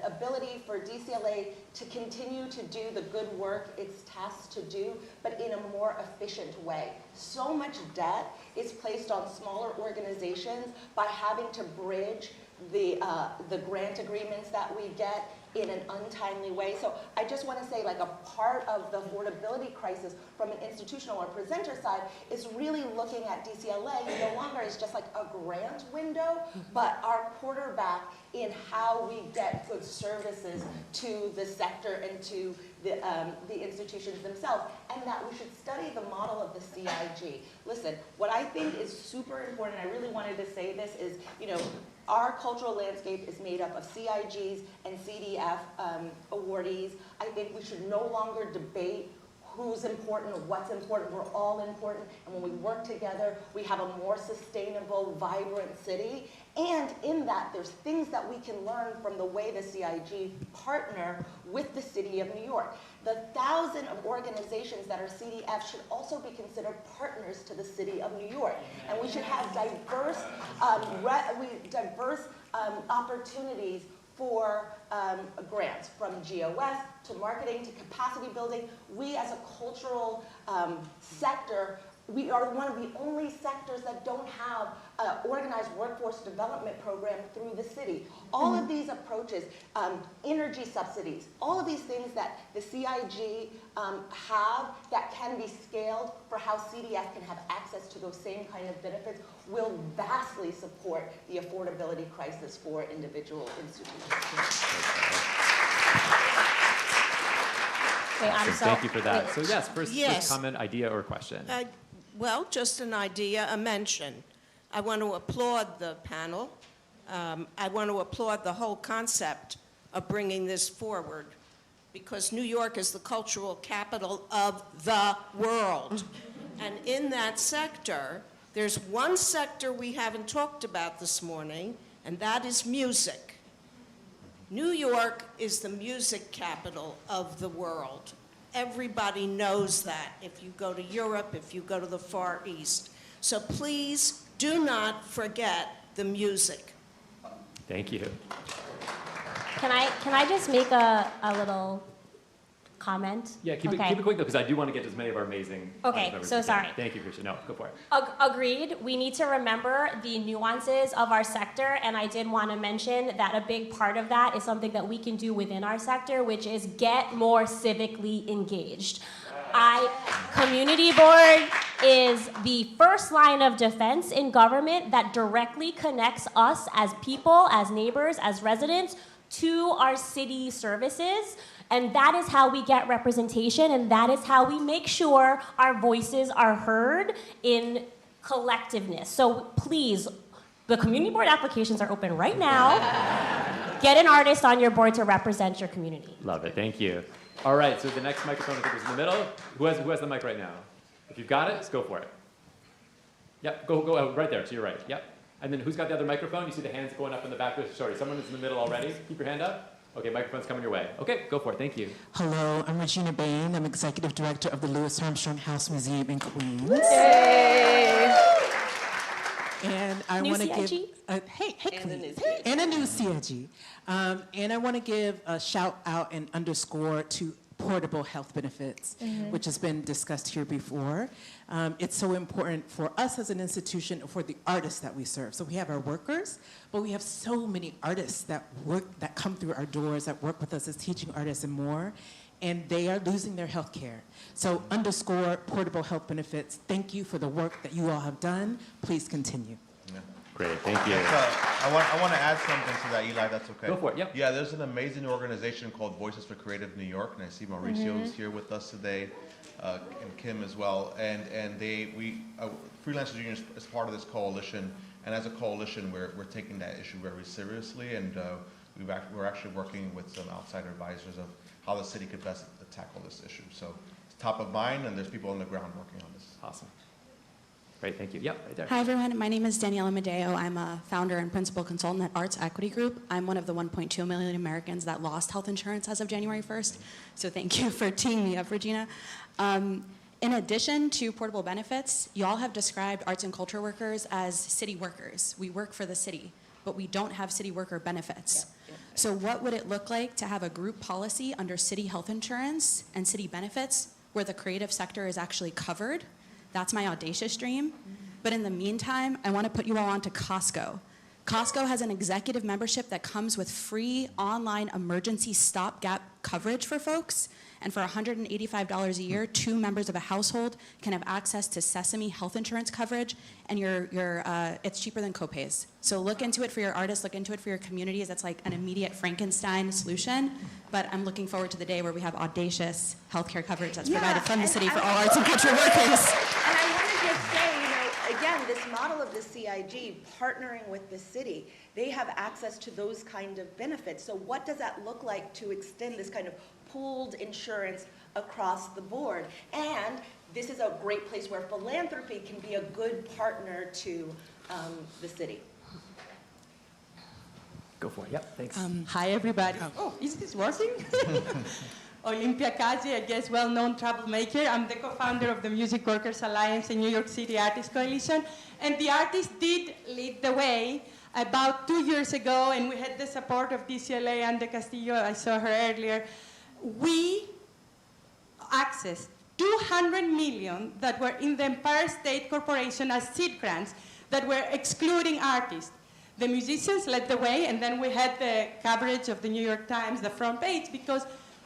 ability for DCLA to continue to do the good work it's tasked to do, but in a more efficient way. So much debt is placed on smaller organizations by having to bridge the grant agreements that we get in an untimely way. So I just want to say, like, a part of the affordability crisis from an institutional or presenter side is really looking at DCLA no longer as just like a grant window, but our quarterback in how we get good services to the sector and to the institutions themselves, and that we should study the model of the CIG. Listen, what I think is super important, I really wanted to say this, is, you know, our cultural landscape is made up of CIGs and CDF awardees. I think we should no longer debate who's important or what's important. We're all important, and when we work together, we have a more sustainable, vibrant city. And in that, there's things that we can learn from the way the CIG partner with the City of New York. The 1,000 of organizations that are CDF should also be considered partners to the City of New York. And we should have diverse, opportunities for grants, from GOS to marketing to capacity building. We as a cultural sector, we are one of the only sectors that don't have an organized workforce development program through the city. All of these approaches, energy subsidies, all of these things that the CIG have that can be scaled for how CDF can have access to those same kind of benefits will vastly support the affordability crisis for individual institutions. Thank you for that. So yes, first comment, idea, or question. Well, just an idea, a mention. I want to applaud the panel. I want to applaud the whole concept of bringing this forward, because New York is the cultural capital of the world. And in that sector, there's one sector we haven't talked about this morning, and that is music. New York is the music capital of the world. Everybody knows that if you go to Europe, if you go to the Far East. So please do not forget the music. Thank you. Can I just make a little comment? Yeah, keep it quick though, because I do want to get to as many of our amazing Okay, members so as we can. sorry. Thank you, Christian. No, go for it. Agreed. We need to remember the nuances of our sector, and I did want to mention that a big part of that is something that we can do within our sector, which is get more civically engaged. Community board is the first line of defense in government that directly connects us as people, as neighbors, as residents to our city services. And that is how we get representation, and that is how we make sure our voices are heard in collectiveness. So please, the community board applications are open right now. Get an artist on your board to represent your community. Love it, thank you. All right, so the next microphone, I think, is in the middle. Who has the mic right now? If you've got it, let's go for it. Yep, go right there, to your right, yep. And then who's got the other microphone? You see the hands going up in the back. Sorry, someone is in the middle already. Keep your hand up. Okay, microphone's coming your way. Okay, go for it. Thank you. Hello, I'm Regina Bain. I'm Executive Director of the Louis Armstrong House Museum in Queens. Yay! And I want to give and a new CIG. And I want to give a shout out and underscore to portable health benefits, which has been discussed here before. It's so important for us as an institution, for the artists that we serve. So we have our workers, but we have so many artists that come through our doors, that work with us as teaching artists and more, and they are losing their health care. So underscore portable health benefits. Thank you for the work that you all have done. Please continue. Great, thank you. I want to add something to that, Eli, that's okay. Go for it, yep. Yeah, there's an amazing organization called Voices for Creative New York, and I see Mauricio is here with us today, and Kim as well. And Freelancers Union is part of this coalition, and as a coalition, we're taking that issue very seriously, and we're actually working with some outside advisors of how the city could best tackle this issue. So it's top of mind, and there's people on the ground working on this. Awesome. Great, thank you. Yep, right there. Hi, everyone. My name is Daniela Medeo. I'm a founder and principal consultant at Arts Equity Group. I'm one of the 1.2 million Americans that lost health insurance as of January 1st. So thank you for teeing me up, Regina. In addition to portable benefits, you all have described arts and culture workers as city workers. We work for the city, but we don't have city worker benefits. So what would it look like to have a group policy under city health insurance and city benefits where the creative sector is actually covered? That's my audacious dream. But in the meantime, I want to put you all onto Costco. Costco has an executive membership that comes with free online emergency stopgap coverage for folks. And for $185 a year, 2 members of a household can have access to Sesame health insurance coverage, and it's cheaper than copays. So look into it for your artists, look into it for your communities. That's like an immediate Frankenstein solution. But I'm looking forward to the day where we have audacious healthcare coverage that's provided from the city for all arts and cultural workers. And I want to just say, again, this model of the CIG partnering with the city, they have access to those kind of benefits. So what does that look like to extend this kind of pooled insurance across the board? And this is a great place where philanthropy can be a good partner to the city. Go for it. Yep, thanks. Hi, everybody. Oh, is this working? Olympia Kaji, I guess well-known troublemaker. I'm the co-founder of the Music Workers Alliance and New York City Artists Coalition. And the artists did lead the way about 2 years ago, and we had the support of DCLA and de Castillo. I saw her earlier. We accessed $200 million that were in the Empire State Corporation as seed grants that were excluding artists. The musicians led the way, and then we had the coverage of the New York Times, the front page, because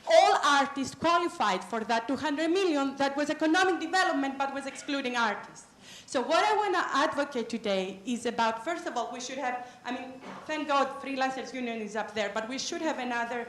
all artists qualified for that $200 million that was economic development but was excluding artists. So what I want to advocate today is about, first of all, we should have, thank God Freelancers Union is up there, but we should have another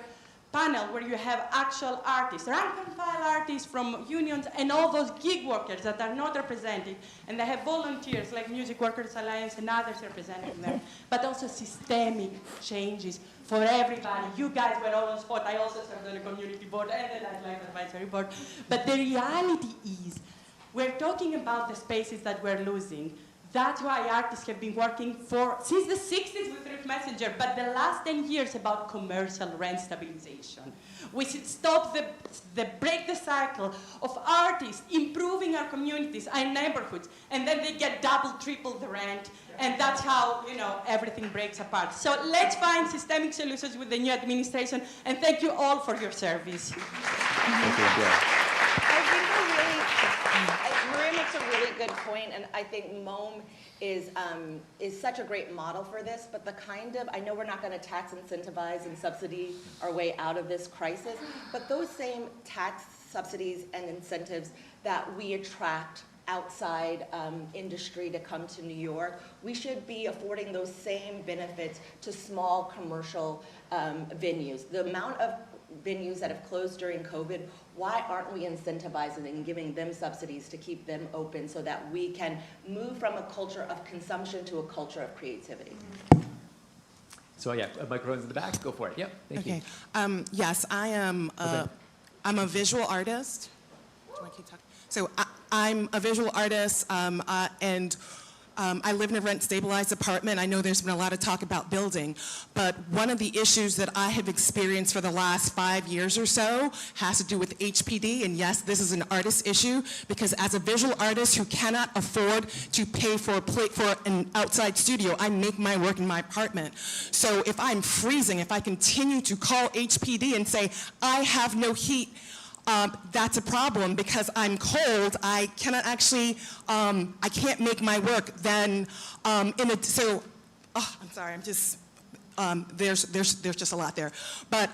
panel where you have actual artists, rank and file artists from unions and all those gig workers that are not represented. And they have volunteers like Music Workers Alliance and others representing them, but also systemic changes for everybody. You guys were all on spot. I also served on the community board and the Nightlife Advisory Board. But the reality is, we're talking about the spaces that we're losing. That's why artists have been working since the 60s with Ruth Messenger, but the last 10 years about commercial rent stabilization. We should stop break the cycle of artists improving our communities, our neighborhoods, and then they get double, triple the rent, and that's how, everything breaks apart. So let's find systemic solutions with the new administration, and thank you all for your service. Thank you, Maria makes a really good point, and I think MOM is such a great model for this, but I know we're not going to tax incentivize and subsidy our way out of this crisis, but those same tax subsidies and incentives that we attract outside industry to come to New York, we should be affording those same benefits to small commercial venues. The amount of venues that have closed during COVID, why aren't we incentivizing and giving them subsidies to keep them open so that we can move from a culture of consumption to a culture of creativity? So yeah, microphone's in the back. Go for it. Yep, thank you. Yes, I am. I'm a visual artist. Do I keep talking? So I'm a visual artist, and I live in a rent-stabilized apartment. I know there's been a lot of talk about building, but one of the issues that I have experienced for the last 5 years or so has to do with HPD, and yes, this is an artist issue, because as a visual artist who cannot afford to pay for an outside studio, I make my work in my apartment. So if I'm freezing, if I continue to call HPD and say, I have no heat, that's a problem because I'm cold. I cannot actually, I can't make my work. Then, I'm sorry. I'm just, there's just a lot there. But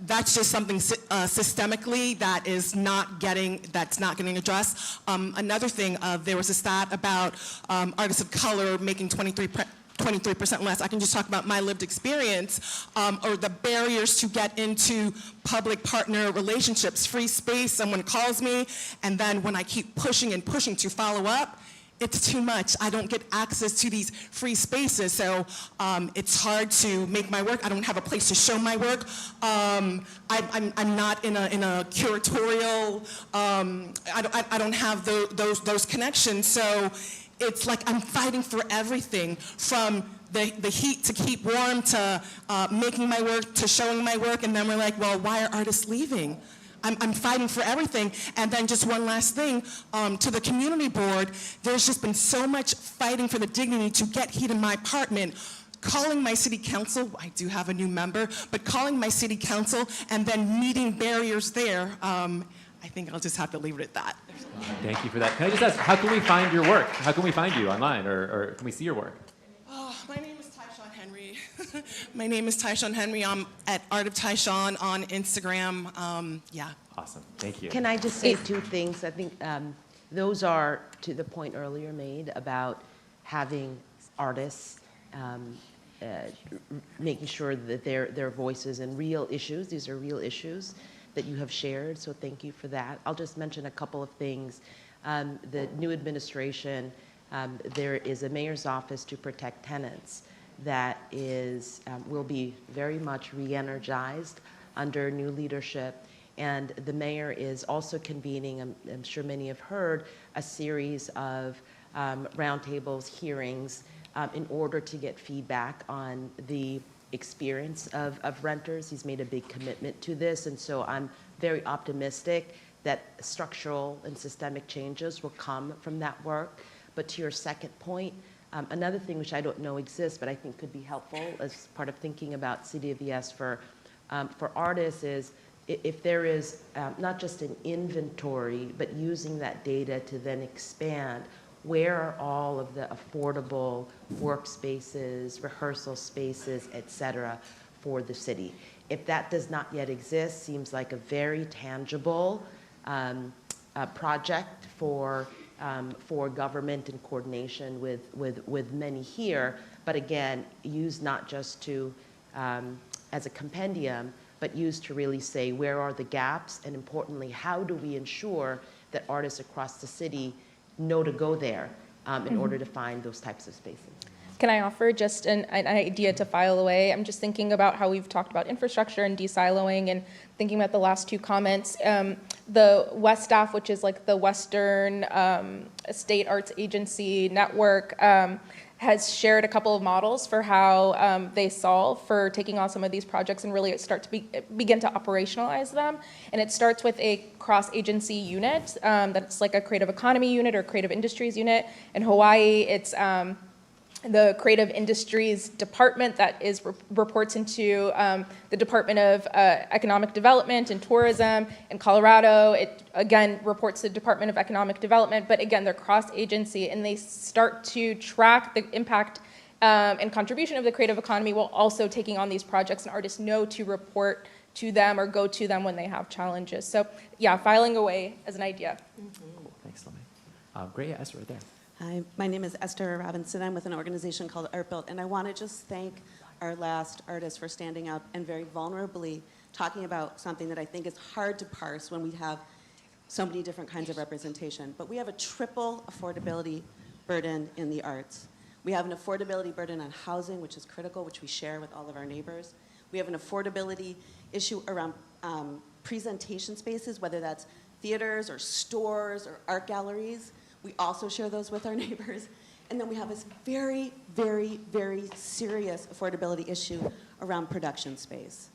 that's just something systemically that is that's not getting addressed. Another thing, there was a stat about artists of color making 23% less. I can just talk about my lived experience, or the barriers to get into public partner relationships, free space, someone calls me, and then when I keep pushing and pushing to follow up, it's too much. I don't get access to these free spaces, so it's hard to make my work. I don't have a place to show my work. I'm not in a curatorial, I don't have those connections, so it's like I'm fighting for everything, from the heat to keep warm to making my work to showing my work, and then we're like, well, why are artists leaving? I'm fighting for everything. And then just one last thing, to the community board, there's just been so much fighting for the dignity to get heat in my apartment. Calling my city council, I do have a new member, but calling my city council and then meeting barriers there, I think I'll just have to leave it at that. Thank you for that. Can I just ask, how can we find your work? How can we find you online, or can we see your work? Oh, My name is Tyshawn Henry. I'm at Art of Tyshawn on Instagram. Yeah. Awesome. Thank you. Can I just say two things? I think those are to the point earlier made about having artists making sure that their voices and real issues, these are real issues that you have shared, so thank you for that. I'll just mention a couple of things. The new administration, there is a mayor's office to protect tenants that is, will be very much re-energized under new leadership. And the mayor is also convening, I'm sure many have heard, a series of roundtables, hearings, in order to get feedback on the experience of renters. He's made a big commitment to this, and so I'm very optimistic that structural and systemic changes will come from that work. But to your second point, another thing which I don't know exists, but I think could be helpful as part of thinking about City of Yes for artists is if there is not just an inventory, but using that data to then expand where are all of the affordable workspaces, rehearsal spaces, et cetera, for the city. If that does not yet exist, seems like a very tangible project for government in coordination with many here, but again, used not just to, as a compendium, but used to really say where are the gaps, and importantly, how do we ensure that artists across the city know to go there in order to find those types of spaces. Can I offer just an idea to file away? I'm just thinking about how we've talked about infrastructure and de-siloing and thinking about the last two comments. The West Staff, which is like the Western State Arts Agency Network, has shared a couple of models for how they solve for taking on some of these projects and really start to begin to operationalize them. And it starts with a cross-agency unit that's like a creative economy unit or creative industries unit. In Hawaii, it's the creative industries department that reports into the Department of Economic Development and Tourism. In Colorado, it again reports to the Department of Economic Development, but again, they're cross-agency, and they start to track the impact and contribution of the creative economy while also taking on these projects, and artists know to report to them or go to them when they have challenges. So yeah, filing away as an idea. Cool. Thanks, Lemay. Great, yeah, Esther, right there. Hi, my name is Esther Robinson. I'm with an organization called Art Built, and I want to just thank our last artist for standing up and very vulnerably talking about something that I think is hard to parse when we have so many different kinds of representation. But we have a triple affordability burden in the arts. We have an affordability burden on housing, which is critical, which we share with all of our neighbors. We have an affordability issue around presentation spaces, whether that's theaters or stores or art galleries. We also share those with our neighbors. And then we have this very, very, very serious affordability issue around production space.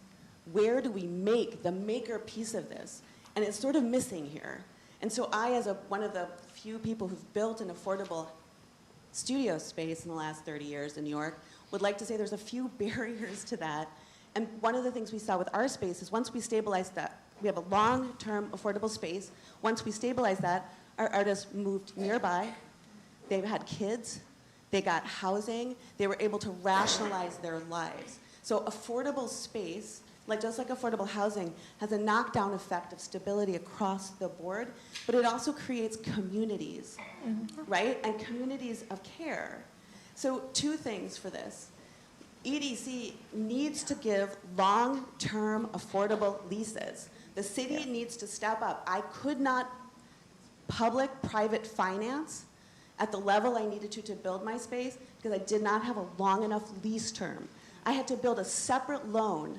Where do we make the maker piece of this? And it's sort of missing here. And so I, as one of the few people who've built an affordable studio space in the last 30 years in New York, would like to say there's a few barriers to that. And one of the things we saw with our space is once we stabilized that, we have a long-term affordable space. Once we stabilized that, our artists moved nearby. They've had kids. They got housing. They were able to rationalize their lives. So affordable space, just like affordable housing, has a knockdown effect of stability across the board, but it also creates communities, right? And communities of care. So two things for this. EDC needs to give long-term affordable leases. The city needs to step up. I could not public-private finance at the level I needed to build my space because I did not have a long enough lease term. I had to build a separate loan.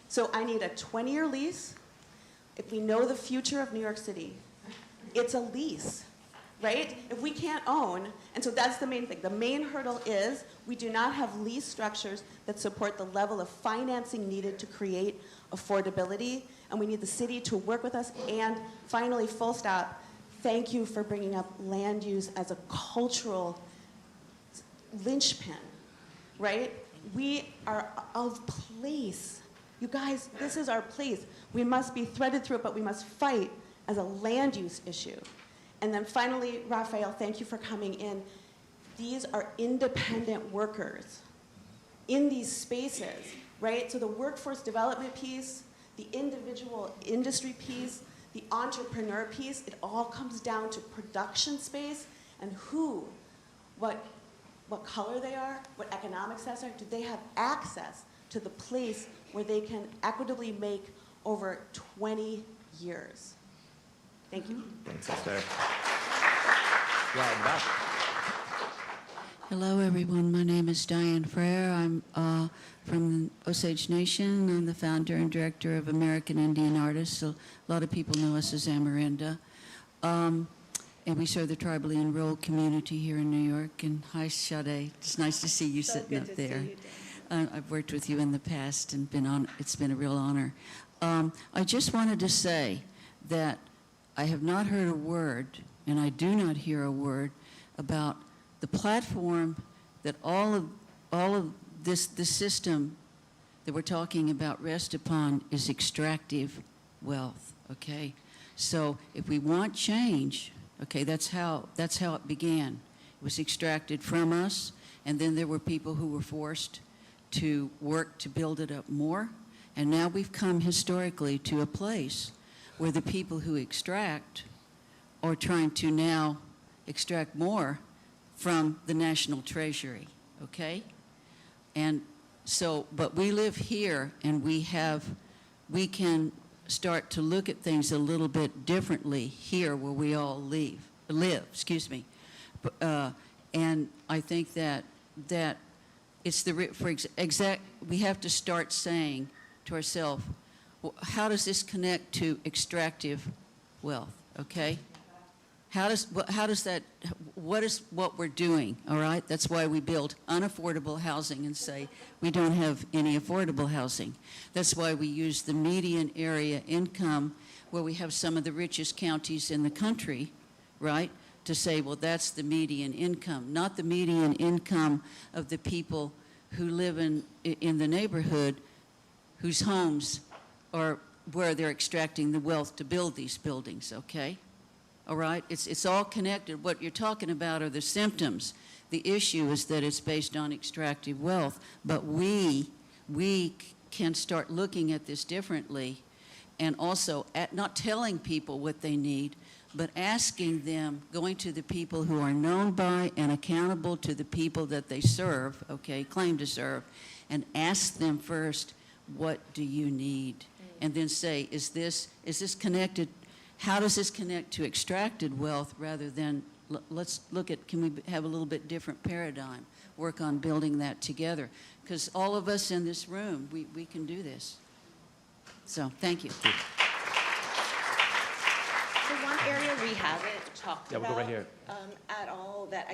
So I need a 20-year lease. If we know the future of New York City, it's a lease, right? If we can't own, and so that's the main thing. The main hurdle is we do not have lease structures that support the level of financing needed to create affordability, and we need the city to work with us. And finally, full stop, thank you for bringing up land use as a cultural linchpin, right? We are of place. You guys, this is our place. We must be threaded through it, but we must fight as a land use issue. And then finally, Raphael, thank you for coming in. These are independent workers. in these spaces, right? So the workforce development piece, the individual industry piece, the entrepreneur piece, it all comes down to production space and who, what color they are, what economic status are, do they have access to the place where they can equitably make over 20 years. Thank you. Thanks, Esther. Yeah, in the back. Hello, everyone. My name is Diane Frere. I'm from Osage Nation. I'm the founder and director of American Indian Artists. So a lot of people know us as Amarinda. And we serve the tribally enrolled community here in New York. And hi, Sade. It's nice to see you sitting up there. I've worked with you in the past and it's been a real honor. I just wanted to say that I have not heard a word, and I do not hear a word, about the platform that all of this system that we're talking about rest upon is extractive wealth, okay? So if we want change, okay, that's how it began. It was extracted from us, and then there were people who were forced to work to build it up more, and now we've come historically to a place where the people who extract are trying to now extract more from the national treasury, okay? And so, but we live here, and we can start to look at things a little bit differently here where we all live, excuse me. And I think that it's we have to start saying to ourselves, well, how does this connect to extractive wealth, okay? How does that, what is what we're doing, all right? That's why we build unaffordable housing and say we don't have any affordable housing. That's why we use the median area income, where we have some of the richest counties in the country, right? To say, well, that's the median income, not the median income of the people who live in the neighborhood whose homes are where they're extracting the wealth to build these buildings, okay? All right, it's all connected. What you're talking about are the symptoms. The issue is that it's based on extractive wealth, but we can start looking at this differently, and also not telling people what they need, but asking them, going to the people who are known by and accountable to the people that they serve, okay, claim to serve, and ask them first, what do you need? And then say, is this connected? How does this connect to extracted wealth rather than, let's look at, can we have a little bit different paradigm, work on building that together? Because all of us in this room, we can do this. So, thank you. So one area we haven't talked Yeah, we'll go right here. at all that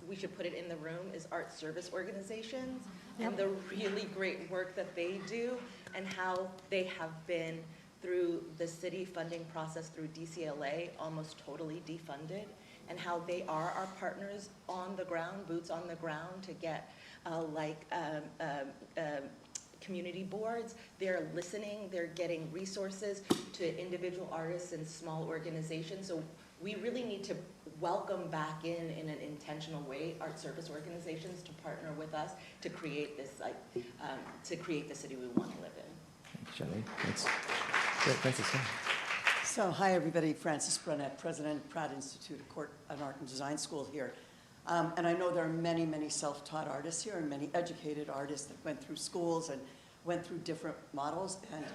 we should put it in the room is art service organizations and the really great work that they do and how they have been through the city funding process through DCLA, almost totally defunded, and how they are our partners on the ground, boots on the ground, to get community boards. They're listening, they're getting resources to individual artists and small organizations. So we really need to welcome back in an intentional way art service organizations to partner with us to create this, to create the city we want to live in. Thanks, Shelley. Thanks. Great, Francis. So, hi everybody, Frances Brunnett, President, Pratt Institute of Court and Art and Design School here. And I know there are many, many self-taught artists here and many educated artists that went through schools and went through different models. And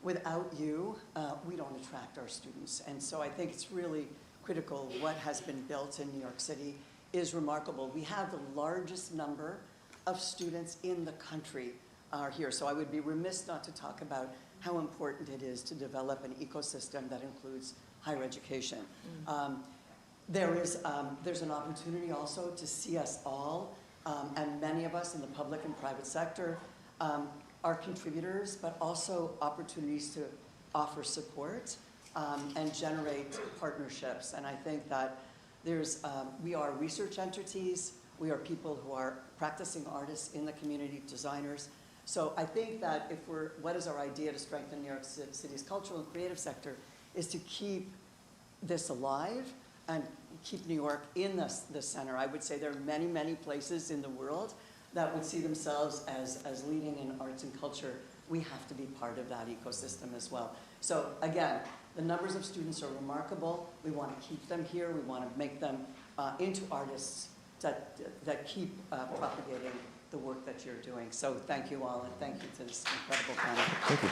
without you, we don't attract our students. And so I think it's really critical. What has been built in New York City is remarkable. We have the largest number of students in the country are here. So I would be remiss not to talk about how important it is to develop an ecosystem that includes higher education. There's an opportunity also to see us all, and many of us in the public and private sector are contributors, but also opportunities to offer support and generate partnerships. And I think that we are research entities, we are people who are practicing artists in the community, designers. So I think that what is our idea to strengthen New York City's cultural and creative sector is to keep this alive and keep New York in the center. I would say there are many, many places in the world that would see themselves as leading in arts and culture, we have to be part of that ecosystem as well. So again, the numbers of students are remarkable. We want to keep them here. We want to make them into artists that keep propagating the work that you're doing. So thank you all, and thank you to this incredible panel. Thank you.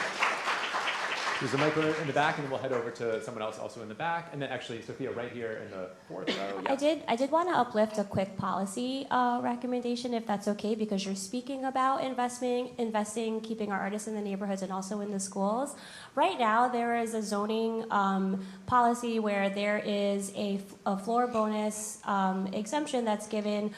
There's a microphone in the back, and then we'll head over to someone else also in the back, and then actually Sophia right here in the fourth row. Yes. I did want to uplift a quick policy recommendation, if that's okay, because you're speaking about investing, keeping our artists in the neighborhoods and also in the schools. Right now, there is a zoning policy where there is a floor bonus exemption that's given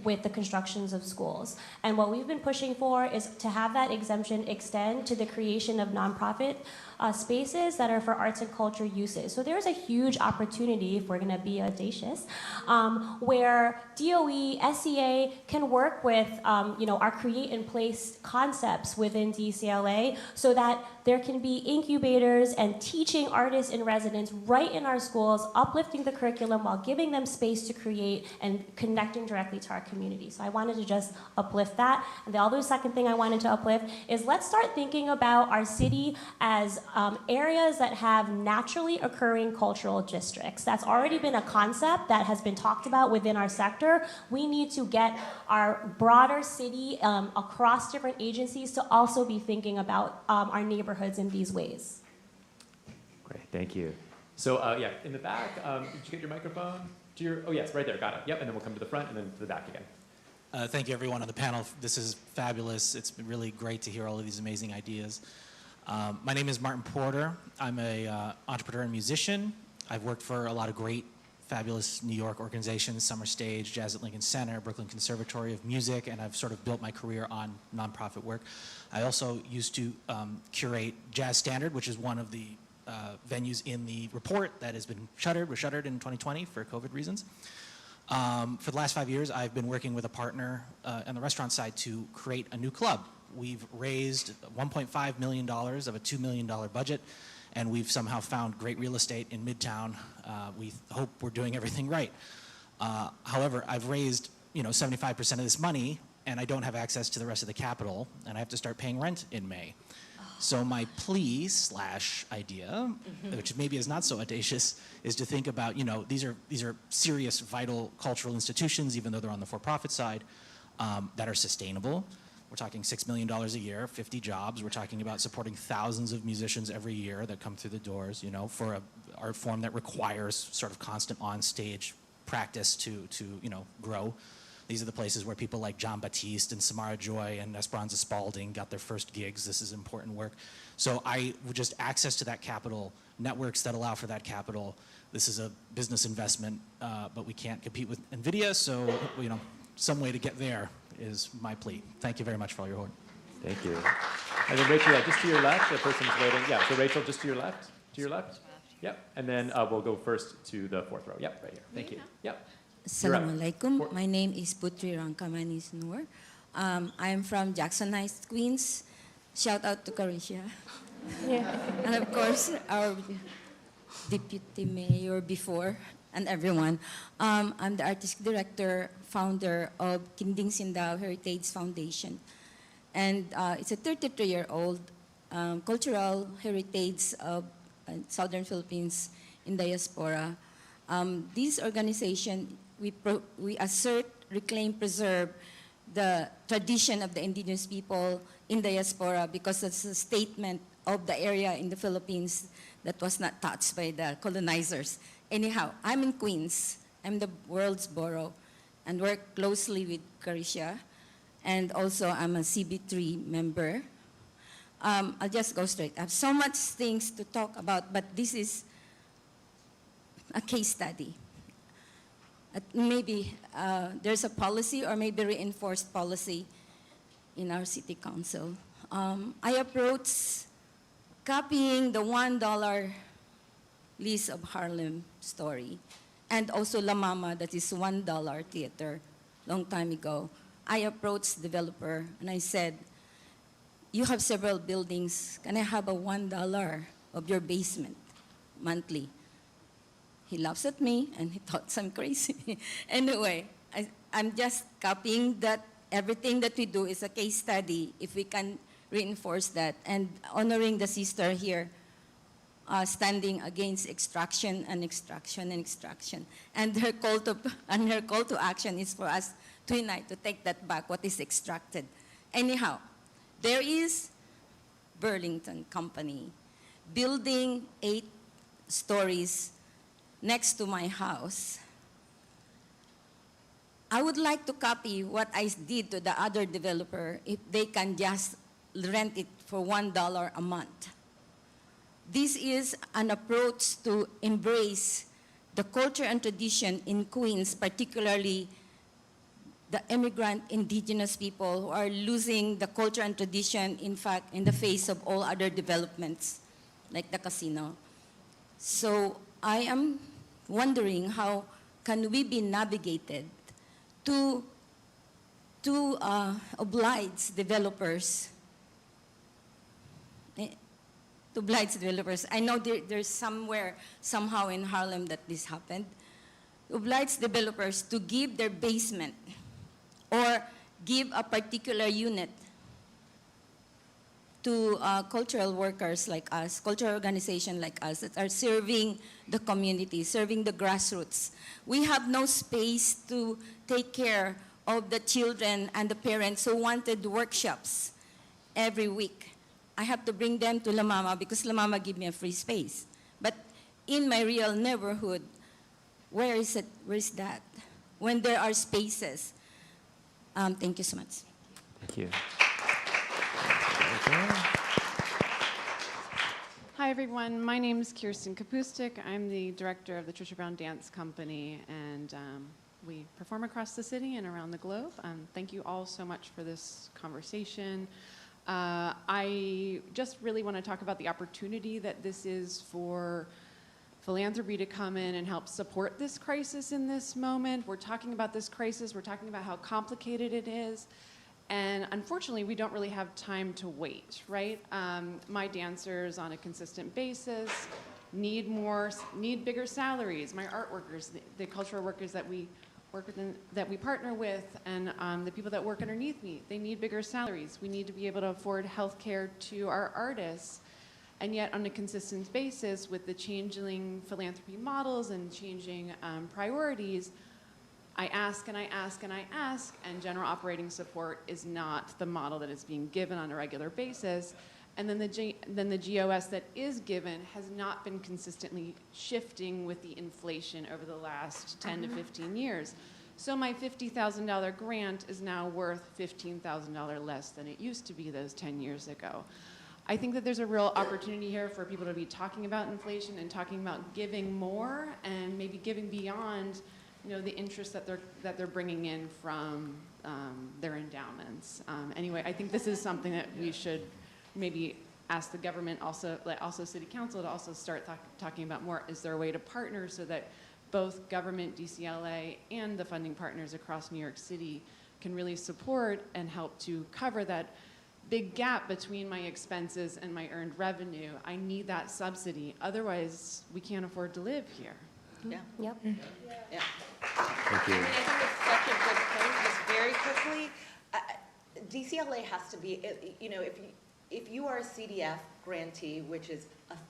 with the constructions of schools. And what we've been pushing for is to have that exemption extend to the creation of nonprofit spaces that are for arts and culture uses. So there's a huge opportunity, if we're gonna be audacious, where DOE, SEA can work with our create and place concepts within DCLA so that there can be incubators and teaching artists in residence right in our schools, uplifting the curriculum while giving them space to create and connecting directly to our community. So I wanted to just uplift that. And the other second thing I wanted to uplift is let's start thinking about our city as areas that have naturally occurring cultural districts. That's already been a concept that has been talked about within our sector. We need to get our broader city across different agencies to also be thinking about our neighborhoods in these ways. Great, thank you. So yeah, in the back, did you get your microphone? Oh yes, right there, got it. Yep, and then we'll come to the front and then to the back again. Thank you everyone on the panel. This is fabulous. It's been really great to hear all of these amazing ideas. My name is Martin Porter. I'm an entrepreneur and musician. I've worked for a lot of great, fabulous New York organizations, Summer Stage, Jazz at Lincoln Center, Brooklyn Conservatory of Music, and I've sort of built my career on nonprofit work. I also used to curate Jazz Standard, which is one of the venues in the report that has been shuttered. Was shuttered in 2020 for COVID reasons. For the last 5 years, I've been working with a partner on the restaurant side to create a new club. We've raised $1.5 million of a $2 million budget, and we've somehow found great real estate in Midtown. We hope we're doing everything right. However, I've raised 75% of this money, and I don't have access to the rest of the capital, and I have to start paying rent in May. So my plea / idea, which maybe is not so audacious, is to think about, these are serious, vital cultural institutions, even though they're on the for-profit side, that are sustainable. We're talking $6 million a year, 50 jobs. We're talking about supporting thousands of musicians every year that come through the doors, for an art form that requires sort of constant on-stage practice to grow. These are the places where people like John Batiste and Samara Joy and Esperanza Spalding got their first gigs. This is important work. So I would just access to that capital, networks that allow for that capital. This is a business investment, but we can't compete with NVIDIA, so some way to get there is my plea. Thank you very much for all your work. Thank you. And then Rachel, just to your left, the person's waiting. Yeah, so Rachel, just to your left. To your left. Yep. And then we'll go first to the fourth row. Yep, right here. Thank you. Yep. Assalamualaikum. My name is Putri Rangkamanis Noor. I am from Jackson Heights, Queens. Shout out to Carisha. And of course, our deputy mayor before and everyone. I'm the artistic director, founder of Kinding Sindao Heritage Foundation. And it's a 33-year-old cultural heritage of Southern Philippines in diaspora. This organization, we assert, reclaim, preserve the tradition of the indigenous people in diaspora because it's a statement of the area in the Philippines that was not touched by the colonizers. Anyhow, I'm in Queens. I'm the world's borough and work closely with Carisha. And also I'm a CB3 member. I'll just go straight. I have so much things to talk about, but this is a case study. Maybe there's a policy or maybe reinforced policy in our city council. I approached copying the $1 Lease of Harlem story and also La Mama, that is $1 theater, long time ago. I approached the developer and I said, you have several buildings, can I have a $1 of your basement monthly? He laughs at me and he thought I'm crazy. Anyway, I'm just copying that everything that we do is a case study if we can reinforce that, and honoring the sister here standing against extraction and extraction and extraction. And her call to action is for us to unite, to take that back, what is extracted. Anyhow, there is Burlington Company building 8 stories next to my house. I would like to copy what I did to the other developer if they can just rent it for $1 a month. This is an approach to embrace the culture and tradition in Queens, particularly the immigrant indigenous people who are losing the culture and tradition, in fact, in the face of all other developments, like the casino. So I am wondering how can we be navigated to oblige developers. I know there's somewhere, somehow in Harlem that this happened. Oblige developers to give their basement or give a particular unit to cultural workers like us, cultural organizations like us that are serving the community, serving the grassroots. We have no space to take care of the children and the parents who wanted workshops every week. I have to bring them to La Mama because La Mama give me a free space. But in my real neighborhood, where is it? Where is that? When there are spaces. Thank you so much. Thank you. Hi, everyone. My name is Kirsten Kapustik. I'm the director of the Trisha Brown Dance Company, and we perform across the city and around the globe. Thank you all so much for this conversation. I just really want to talk about the opportunity that this is for philanthropy to come in and help support this crisis in this moment. We're talking about this crisis. We're talking about how complicated it is. And unfortunately, we don't really have time to wait, right? My dancers on a consistent basis need bigger salaries. My art workers, the cultural workers that we work with, that we partner with, and the people that work underneath me, they need bigger salaries. We need to be able to afford health care to our artists. And yet, on a consistent basis, with the changing philanthropy models and changing priorities, I ask and I ask and I ask, and general operating support is not the model that is being given on a regular basis. And then the GOS that is given has not been consistently shifting with the inflation over the last 10 to 15 years. So my $50,000 grant is now worth $15,000 less than it used to be those 10 years ago. I think that there's a real opportunity here for people to be talking about inflation and talking about giving more and maybe giving beyond, the interest that they're bringing in from their endowments. Anyway, I think this is something that we should maybe ask the government, also City Council, to also start talking about more. Is there a way to partner so that both government, DCLA, and the funding partners across New York City can really support and help to cover that big gap between my expenses and my earned revenue? I need that subsidy. Otherwise, we can't afford to live here. Yeah. Yep. Yeah. Thank you. I mean, I think it's such a good point. Just very quickly, DCLA has to be, if you are a CDF grantee, which is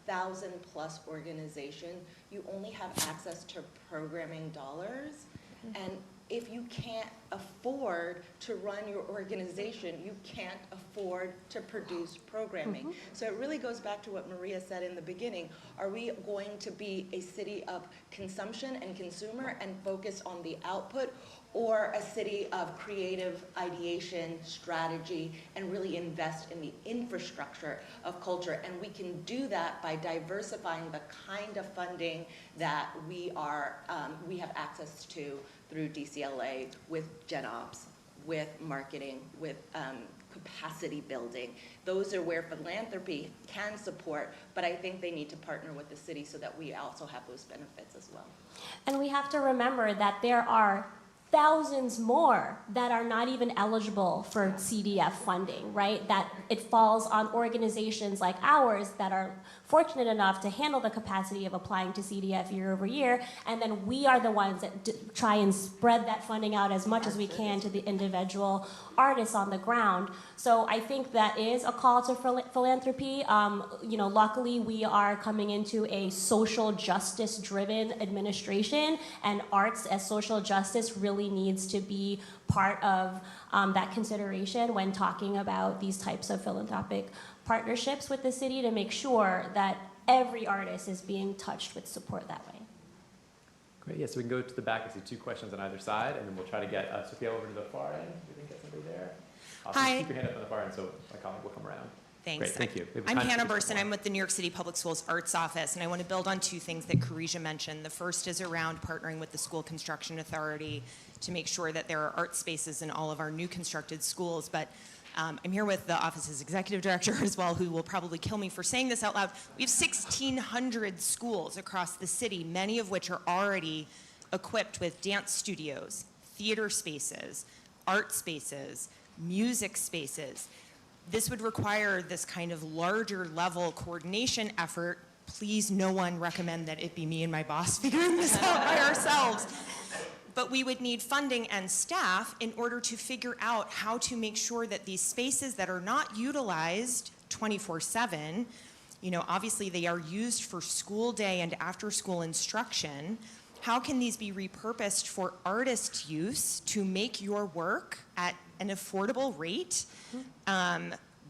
1,000+ organization, you only have access to programming dollars. And if you can't afford to run your organization, you can't afford to produce programming. So it really goes back to what Maria said in the beginning. Are we going to be a city of consumption and consumer and focus on the output, or a city of creative ideation, strategy, and really invest in the infrastructure of culture? And we can do that by diversifying the kind of funding that we have access to through DCLA, with GenOps, with marketing, with capacity building. Those are where philanthropy can support, but I think they need to partner with the city so that we also have those benefits as well. And we have to remember that there are thousands more that are not even eligible for CDF funding, right? That it falls on organizations like ours that are fortunate enough to handle the capacity of applying to CDF year over year, and then we are the ones that try and spread that funding out as much as we can to the individual artists on the ground. So I think that is a call to philanthropy. Luckily we are coming into a social justice driven administration, and arts as social justice really needs to be part of that consideration when talking about these types of philanthropic partnerships with the city, to make sure that every artist is being touched with support that way. Great, yeah, so we can go to the back. I see 2 questions on either side, and then we'll try to get Sophia over to the far end. We can get somebody there. Hi. Keep your hand up on the far end so my colleague will come around. Thanks. Great, thank you. I'm Hannah Burson. I'm with the New York City Public Schools Arts Office, and I want to build on 2 things that Karija mentioned. The first is around partnering with the School Construction Authority to make sure that there are art spaces in all of our new constructed schools. But I'm here with the office's executive director as well, who will probably kill me for saying this out loud. We have 1,600 schools across the city, many of which are already equipped with dance studios, theater spaces, art spaces, music spaces. This would require this kind of larger level coordination effort. Please, no one recommend that it be me and my boss figuring this out by ourselves. But we would need funding and staff in order to figure out how to make sure that these spaces that are not utilized 24/7, obviously they are used for school day and after school instruction. How can these be repurposed for artist use to make your work at an affordable rate?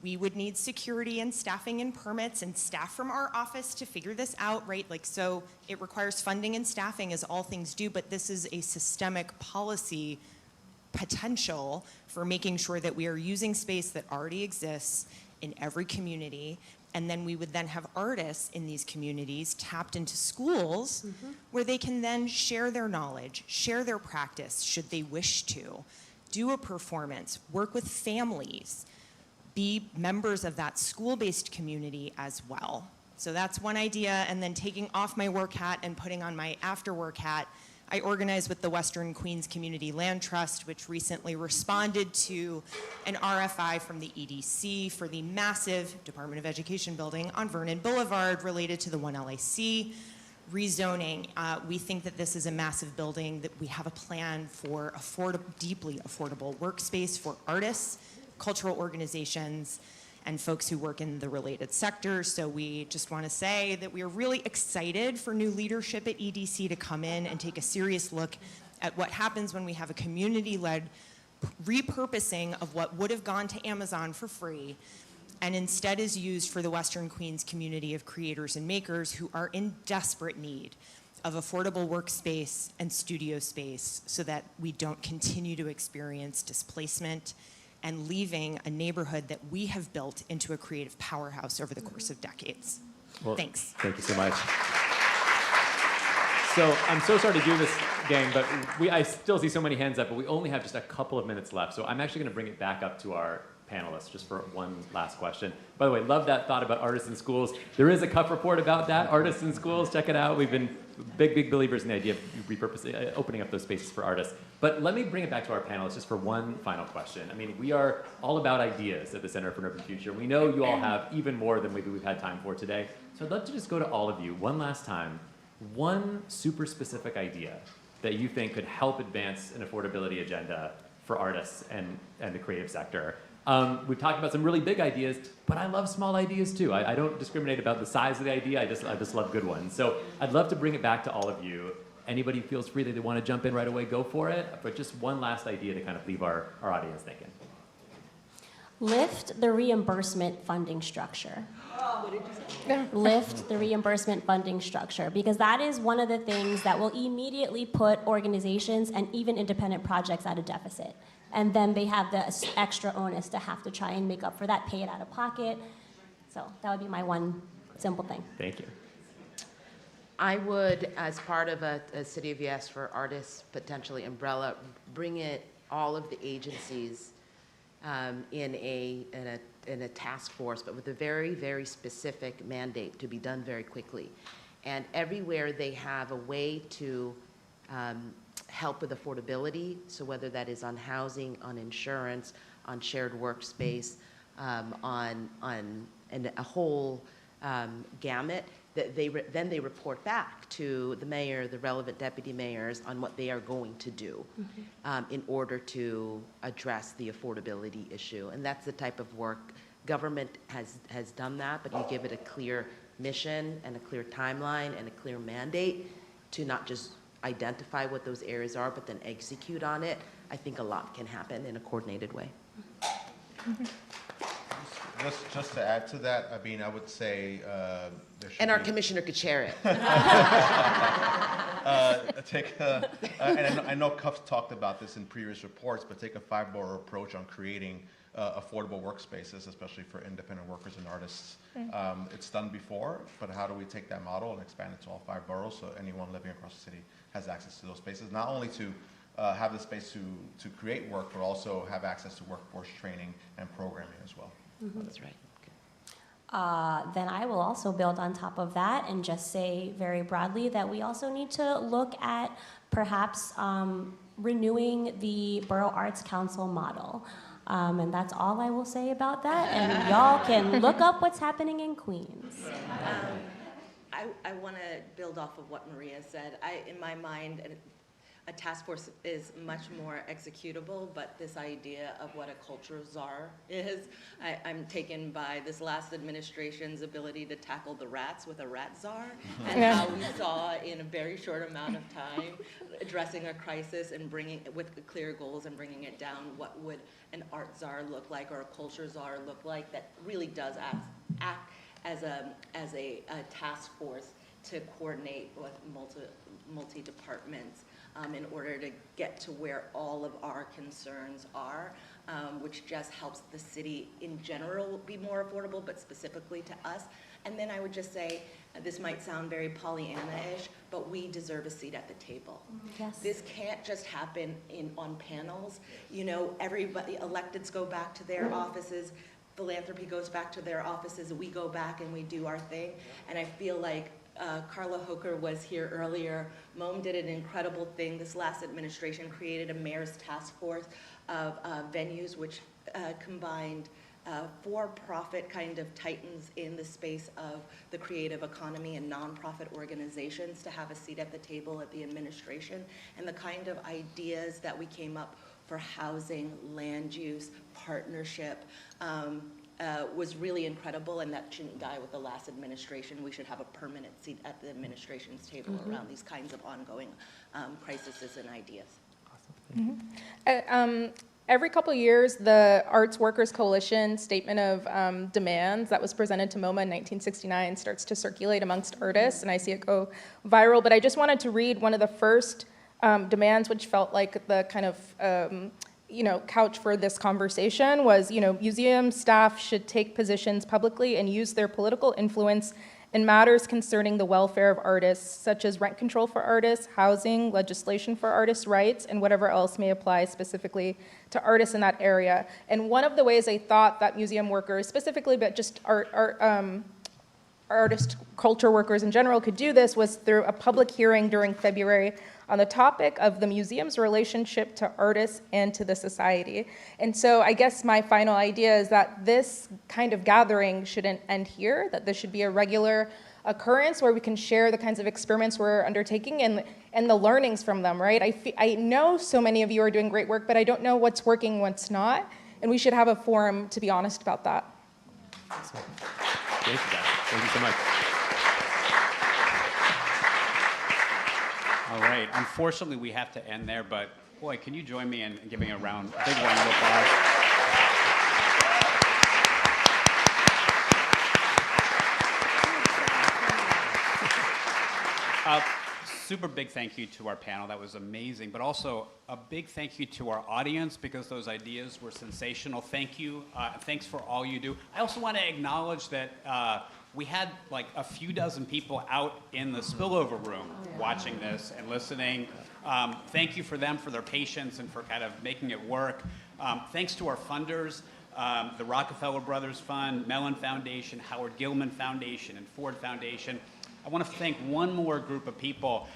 We would need security and staffing and permits and staff from our office to figure this out, right? So it requires funding and staffing, as all things do, but this is a systemic policy potential for making sure that we are using space that already exists in every community. And then we would then have artists in these communities tapped into schools where they can then share their knowledge, share their practice, should they wish to, do a performance, work with families, be members of that school-based community as well. So that's one idea. And then taking off my work hat and putting on my after-work hat, I organize with the Western Queens Community Land Trust, which recently responded to an RFI from the EDC for the massive Department of Education building on Vernon Boulevard related to the 1LAC rezoning. We think that this is a massive building, that we have a plan for deeply affordable workspace for artists, cultural organizations, and folks who work in the related sectors. So we just want to say that we are really excited for new leadership at EDC to come in and take a serious look at what happens when we have a community-led repurposing of what would have gone to Amazon for free and instead is used for the Western Queens community of creators and makers who are in desperate need of affordable workspace and studio space, so that we don't continue to experience displacement and leaving a neighborhood that we have built into a creative powerhouse over the course of decades. Well, thanks. Thank you so much. So I'm so sorry to do this, gang, but I still see so many hands up, but we only have just a couple of minutes left. So I'm actually going to bring it back up to our panelists just for one last question. By the way, love that thought about artists in schools. There is a CUF report about that, artists in schools. Check it out. We've been big believers in the idea of repurposing, opening up those spaces for artists. But let me bring it back to our panelists just for one final question. I mean, we are all about ideas at the Center for an Urban Future. We know you all have even more than maybe we've had time for today. So I'd love to just go to all of you one last time. One super specific idea that you think could help advance an affordability agenda for artists and the creative sector. We've talked about some really big ideas, but I love small ideas too. I don't discriminate about the size of the idea. I just love good ones. So I'd love to bring it back to all of you. Anybody who feels free that they want to jump in right away, go for it. But just one last idea to kind of leave our audience thinking. Lift the reimbursement funding structure. Lift the reimbursement funding structure, because that is one of the things that will immediately put organizations and even independent projects at a deficit. And then they have the extra onus to have to try and make up for that, pay it out of pocket. So that would be my one simple thing. Thank you. I would, as part of a City of Yes for Artists, potentially umbrella, bring it all of the agencies in a task force, but with a very, very specific mandate to be done very quickly. And everywhere they have a way to help with affordability, so whether that is on housing, on insurance, on shared workspace, on a whole gamut, that then they report back to the mayor, the relevant deputy mayors on what they are going to do in order to address the affordability issue. And that's the type of work government has done that, but you give it a clear mission and a clear timeline and a clear mandate to not just identify what those areas are, but then execute on it. I think a lot can happen in a coordinated way. Just to add to that, I mean, I would say there should And our be- commissioner could share it. and I know Cuff's talked about this in previous reports, but take a 5-borough approach on creating affordable workspaces, especially for independent workers and artists. It's done before, but how do we take that model and expand it to all 5 boroughs so anyone living across the city has access to those spaces, not only to have the space to create work, but also have access to workforce training and programming as well. That's right. Then I will also build on top of that and just say very broadly that we also need to look at perhaps renewing the Borough Arts Council model. And that's all I will say about that. And y'all can look up what's happening in Queens. I want to build off of what Maria said. In my mind, a task force is much more executable, but this idea of what a culture czar is, I'm taken by this last administration's ability to tackle the rats with a rat czar, and how we saw in a very short amount of time addressing a crisis and bringing with clear goals and bringing it down. What would an art czar look like, or a culture czar look like, that really does act as a task force to coordinate with multi-departments in order to get to where all of our concerns are, which just helps the city in general be more affordable, but specifically to us. And then I would just say, this might sound very Pollyanna-ish, but we deserve a seat at the table. Yes. This can't just happen on panels. You know, everybody, electeds go back to their offices, philanthropy goes back to their offices, we go back and we do our thing. And I feel like Carla Hoker was here earlier. Mom did an incredible thing. This last administration created a mayor's task force of venues which combined for-profit kind of titans in the space of the creative economy and nonprofit organizations to have a seat at the table at the administration, and the kind of ideas that we came up for housing, land use, partnership, was really incredible, and that shouldn't die with the last administration. We should have a permanent seat at the administration's table around these kinds of ongoing crises and ideas. Every couple of years, the Arts Workers Coalition statement of demands that was presented to MoMA in 1969 starts to circulate amongst artists, and I see it go viral. But I just wanted to read one of the first demands, which felt like the kind of couch for this conversation was, museum staff should take positions publicly and use their political influence in matters concerning the welfare of artists, such as rent control for artists, housing, legislation for artists' rights, and whatever else may apply specifically to artists in that area. And one of the ways I thought that museum workers specifically, but just artist culture workers in general could do this was through a public hearing during February on the topic of the museum's relationship to artists and to the society. And so I guess my final idea is that this kind of gathering shouldn't end here, that this should be a regular occurrence where we can share the kinds of experiments we're undertaking and the learnings from them, right? I know so many of you are doing great work, but I don't know what's working, what's not, and we should have a forum to be honest about that. Thank you, guys. Thank you so much. All right. Unfortunately, we have to end there, but boy, can you join me in giving a big round of applause? Super big thank you to our panel. That was amazing. But also a big thank you to our audience, because those ideas were sensational. Thank you. Thanks for all you do. I also want to acknowledge that we had like a few dozen people out in the spillover room watching this and listening. Thank you for them, for their patience and for kind of making it work. Thanks to our funders, the Rockefeller Brothers Fund, Mellon Foundation, Howard Gilman Foundation, and Ford Foundation. I want to thank one more group of people.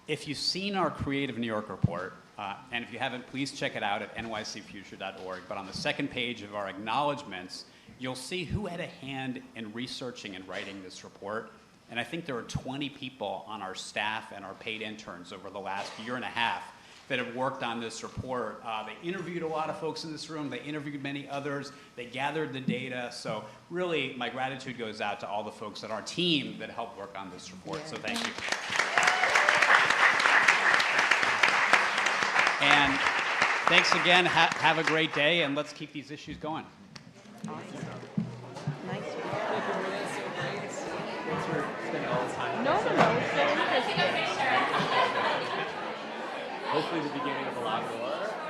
If you've seen our Creative New York report, and if you haven't, please check it out at nycfuture.org. But on the second page of our acknowledgments you'll see who had a hand in researching and writing this report. And I think there are 20 people on our staff and our paid interns over the last year and a half that have worked on this report. They interviewed a lot of folks in this room. They interviewed many others. They gathered the data. So really, my gratitude goes out to all the folks on our team that helped work on this report. Yeah. So thank you. And thanks again. Have a great day, and let's keep these issues going. Awesome. Nice. Thanks for spending all the time. No. Hopefully the beginning of a lot more.